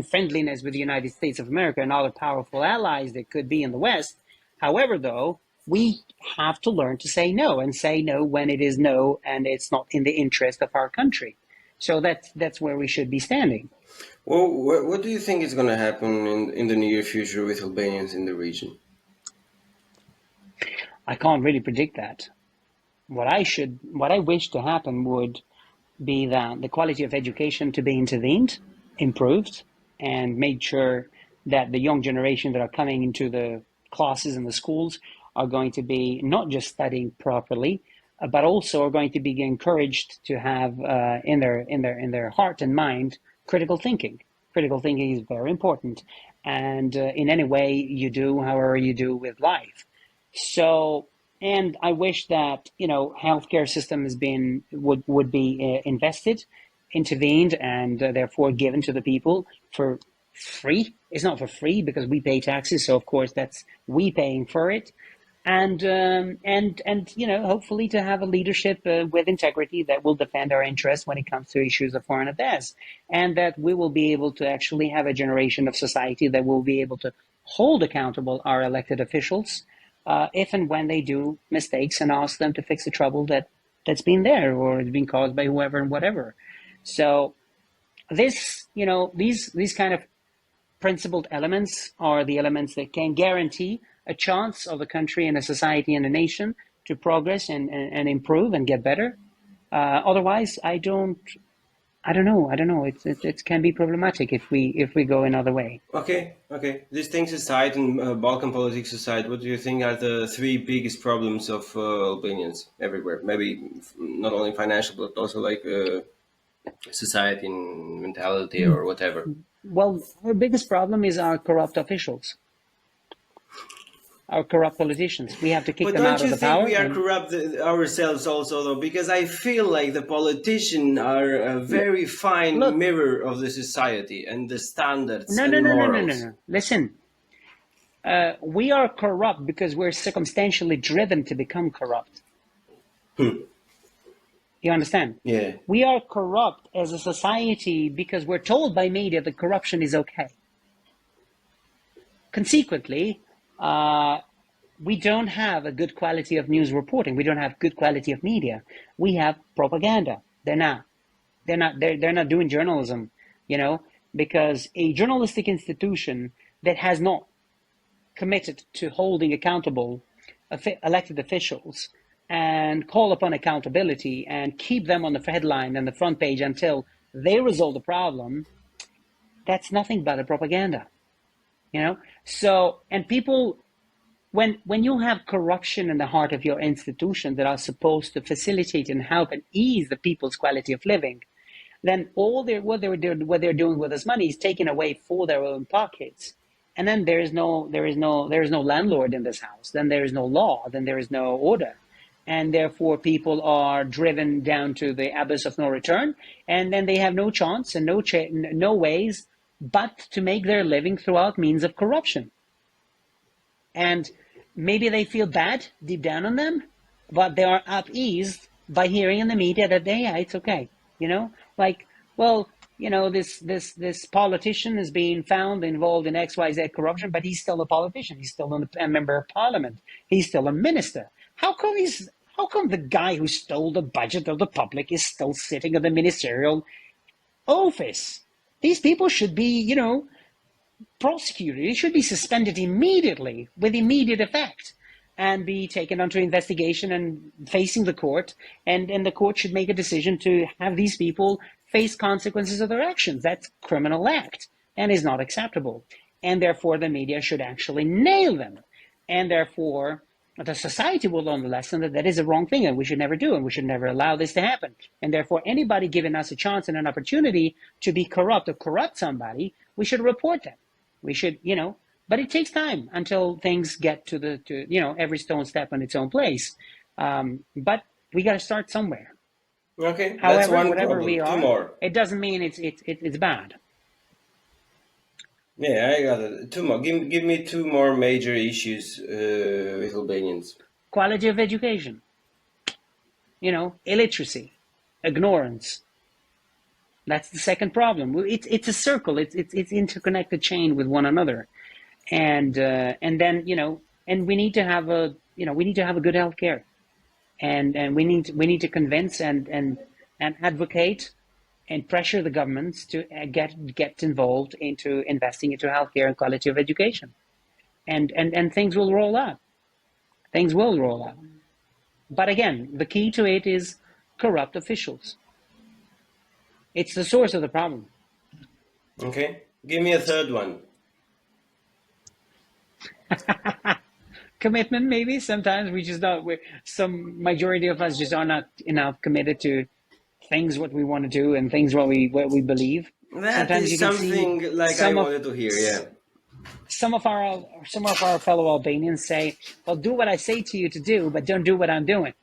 friendliness with the United States of America and other powerful allies that could be in the West. However, though, we have to learn to say no, and say no when it is no and it's not in the interest of our country. So that's where we should be standing.
Well, what do you think is going to happen in the near future with Albanians in the region?
I can't really predict that. What I wish to happen would be that the quality of education to be intervened, improved, and made sure that the young generation that are coming into the classes in the schools are going to be not just studying properly, but also are going to be encouraged to have in their heart and mind critical thinking. Critical thinking is very important, and in any way you do, however you do with life. So, and I wish that healthcare system would be invested, intervened, and therefore given to the people for free. It's not for free because we pay taxes, so of course that's we paying for it. And hopefully to have a leadership with integrity that will defend our interests when it comes to issues of foreign affairs, and that we will be able to actually have a generation of society that will be able to hold accountable our elected officials if and when they do mistakes, and ask them to fix the trouble that's been there or has been caused by whoever and whatever. So these kind of principled elements are the elements that can guarantee a chance of a country and a society and a nation to progress and improve and get better. Otherwise, I don't know. It can be problematic if we go another way.
Okay. These things aside, and Balkan politics aside, what do you think are the three biggest problems of Albanians everywhere? Maybe not only financial, but also like society and mentality or whatever.
Well, our biggest problem is our corrupt officials. Our corrupt politicians. We have to kick them out of the power.
But don't you think we are corrupt ourselves also, though? Because I feel like the politicians are a very fine mirror of the society and the standards and morals.
No. Listen, we are corrupt because we're circumstantially driven to become corrupt. You understand?
Yeah.
We are corrupt as a society because we're told by media that corruption is okay. Consequently, we don't have a good quality of news reporting. We don't have good quality of media. We have propaganda. They're not doing journalism, because a journalistic institution that has not committed to holding accountable elected officials and call upon accountability and keep them on the headline and the front page until they resolve the problem, that's nothing but a propaganda. So, and people, when you have corruption in the heart of your institution that are supposed to facilitate and help and ease the people's quality of living, then what they're doing with this money is taken away for their own pockets. And then there is no landlord in this house. Then there is no law. Then there is no order. And therefore people are driven down to the abyss of no return. And then they have no chance and no ways but to make their living throughout means of corruption. And maybe they feel bad deep down on them, but they are appeased by hearing in the media that it's okay. This politician is being found involved in XYZ corruption, but he's still a politician. He's still a member of parliament. He's still a minister. How come the guy who stole the budget of the public is still sitting in the ministerial office? These people should be, prosecuted. They should be suspended immediately with immediate effect and be taken onto investigation and facing the court. And the court should make a decision to have these people face consequences of their actions. That's a criminal act and is not acceptable. And therefore, the media should actually nail them. And therefore, the society will learn the lesson that that is a wrong thing and we should never do, and we should never allow this to happen. And therefore, anybody giving us a chance and an opportunity to be corrupt or corrupt somebody, we should report them. We should, but it takes time until things get to every stone step on its own place. But we got to start somewhere.
Okay.
However,
that's one
whatever
problem.
we are,
Two more.
it doesn't mean it's bad.
Yeah, I got it. Two more. Give me two more major issues with Albanians.
Quality of education. Illiteracy, ignorance. That's the second problem. It's a circle. It's interconnected chain with one another, and then and we need to have a good healthcare, and we need to convince and advocate and pressure the governments to get involved into investing into healthcare and quality of education, and things will roll out. Things will roll out. But again, the key to it is corrupt officials. It's the source of the problem.
Okay. Give me a third one.
Commitment, maybe. Sometimes we just don't. Some majority of us just are not enough committed to things what we want to do and things what we believe.
That sometimes is something like I wanted to hear. Yeah.
Some of our fellow Albanians say, "Well, do what I say to you to do, but don't do what I'm doing."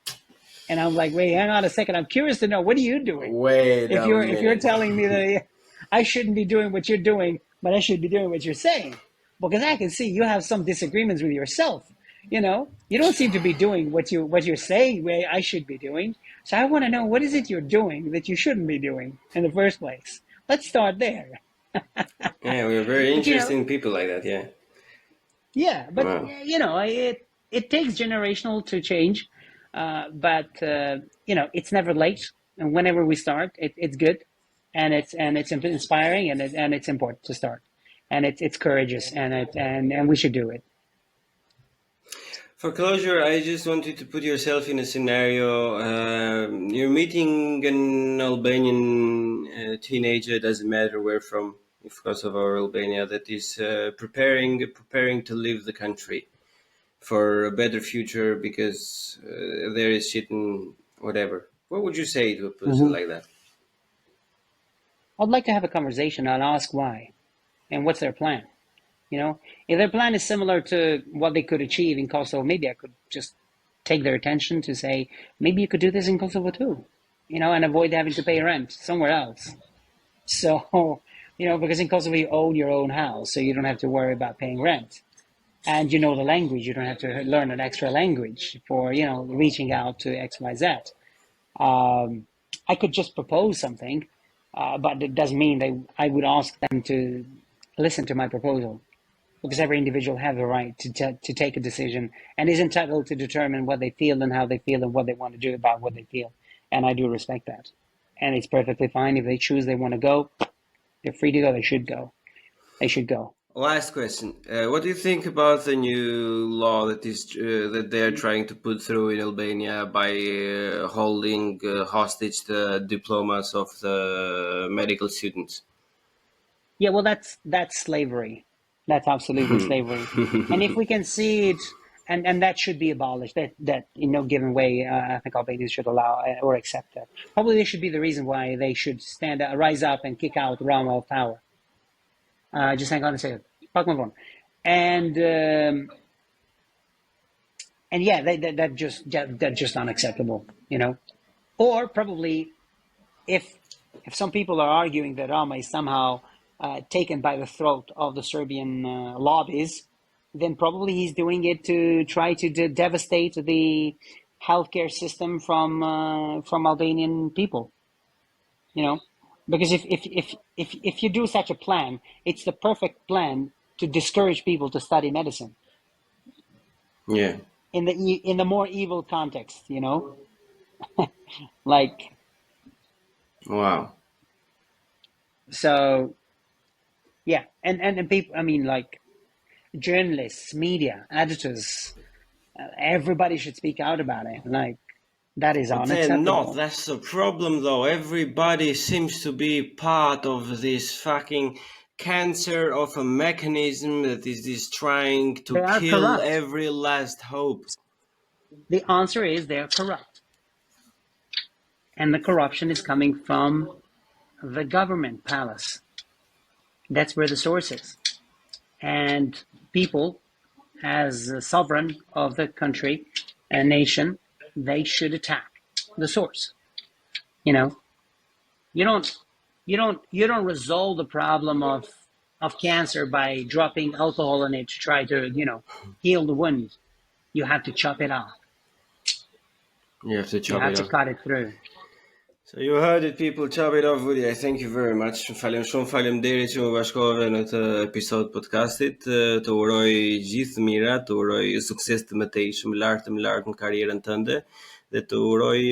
And I'm like, wait, hang on a second. I'm curious to know, what are you doing? If you're telling me that I shouldn't be doing what you're doing, but I should be doing what you're saying, because I can see you have some disagreements with yourself. You don't seem to be doing what you're saying I should be doing. So I want to know, what is it you're doing that you shouldn't be doing in the first place? Let's start there.
Yeah, we're very interesting people like that. Yeah.
Yeah, but
wow.
It takes generational to change. But it's never late, and whenever we start, it's good, and it's inspiring, and it's important to start, and it's courageous, and we should do it.
For closure, I just want you to put yourself in a scenario. You're meeting an Albanian teenager, doesn't matter where from, because of our Albania, that is preparing to leave the country for a better future because there is shit and whatever. What would you say to a person like that?
I'd like to have a conversation and ask why and what's their plan. If their plan is similar to what they could achieve in Kosovo, maybe I could just take their attention to say, maybe you could do this in Kosovo too, and avoid having to pay rent somewhere else. So, because in Kosovo you own your own house, so you don't have to worry about paying rent. And the language, you don't have to learn an extra language for, reaching out to X, Y, Z. I could just propose something, but it doesn't mean I would ask them to listen to my proposal, because every individual has the right to take a decision and is entitled to determine what they feel and how they feel and what they want to do about what they feel. And I do respect that. And it's perfectly fine if they choose they want to go. They're free to go. They should go. They should go.
Last question. What do you think about the new law that they are trying to put through in Albania by holding hostage the diplomas of the medical students?
Yeah, well, that's slavery. That's absolutely slavery. And if we can see it, and that should be abolished, that in no given way, I think Albanians should allow or accept that. Probably this should be the reason why they should rise up and kick out Rama of power. Just hang on a second. And yeah, that's just unacceptable, Or probably if some people are arguing that Rama is somehow taken by the throat of the Serbian lobbies, then probably he's doing it to try to devastate the healthcare system from Albanian people, Because if you do such a plan, it's the perfect plan to discourage people to study medicine.
Yeah.
in the more evil context, you know, like.
Wow.
So, yeah, and people. I mean, like journalists, media, editors, everybody should speak out about it. Like that is
But they're
unacceptable.
not. That's the problem, though. Everybody seems to be part of this fucking cancer of a mechanism that is trying to
They are
kill
corrupt.
every last hope.
The answer is they're corrupt. And the corruption is coming from the government palace. That's where the source is. And people, as a sovereign of the country and nation, they should attack the source. You know, you don't resolve the problem of cancer by dropping alcohol in it to try to, you know, heal the wound. You have to chop it off.
You have to chop
You have
it
to
off.
cut it through.
So you heard it, people. Chop it off, Vudi. I thank you very much. Shumë faleminderit që më bashkove në këtë episod podcastit. Të uroj gjithë mirat, të uroj sukses të mëtejshëm lart në karrierën tënde dhe të uroj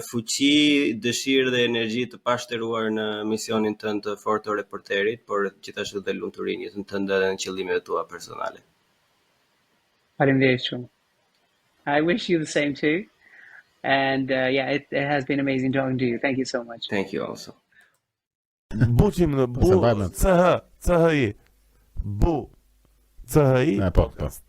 fuqi, dëshirë dhe energji të pashtëruar në misionin tënd të fotoreporterit, por gjithashtu dhe lumturinë jetën tënde dhe në qëllimet tua personale.
Faleminderit shumë. I wish you the same too. And yeah, it has been amazing talking to you. Thank you so much.
Thank you also.
Buqim në bu, CHI, bu, CHI, podcast.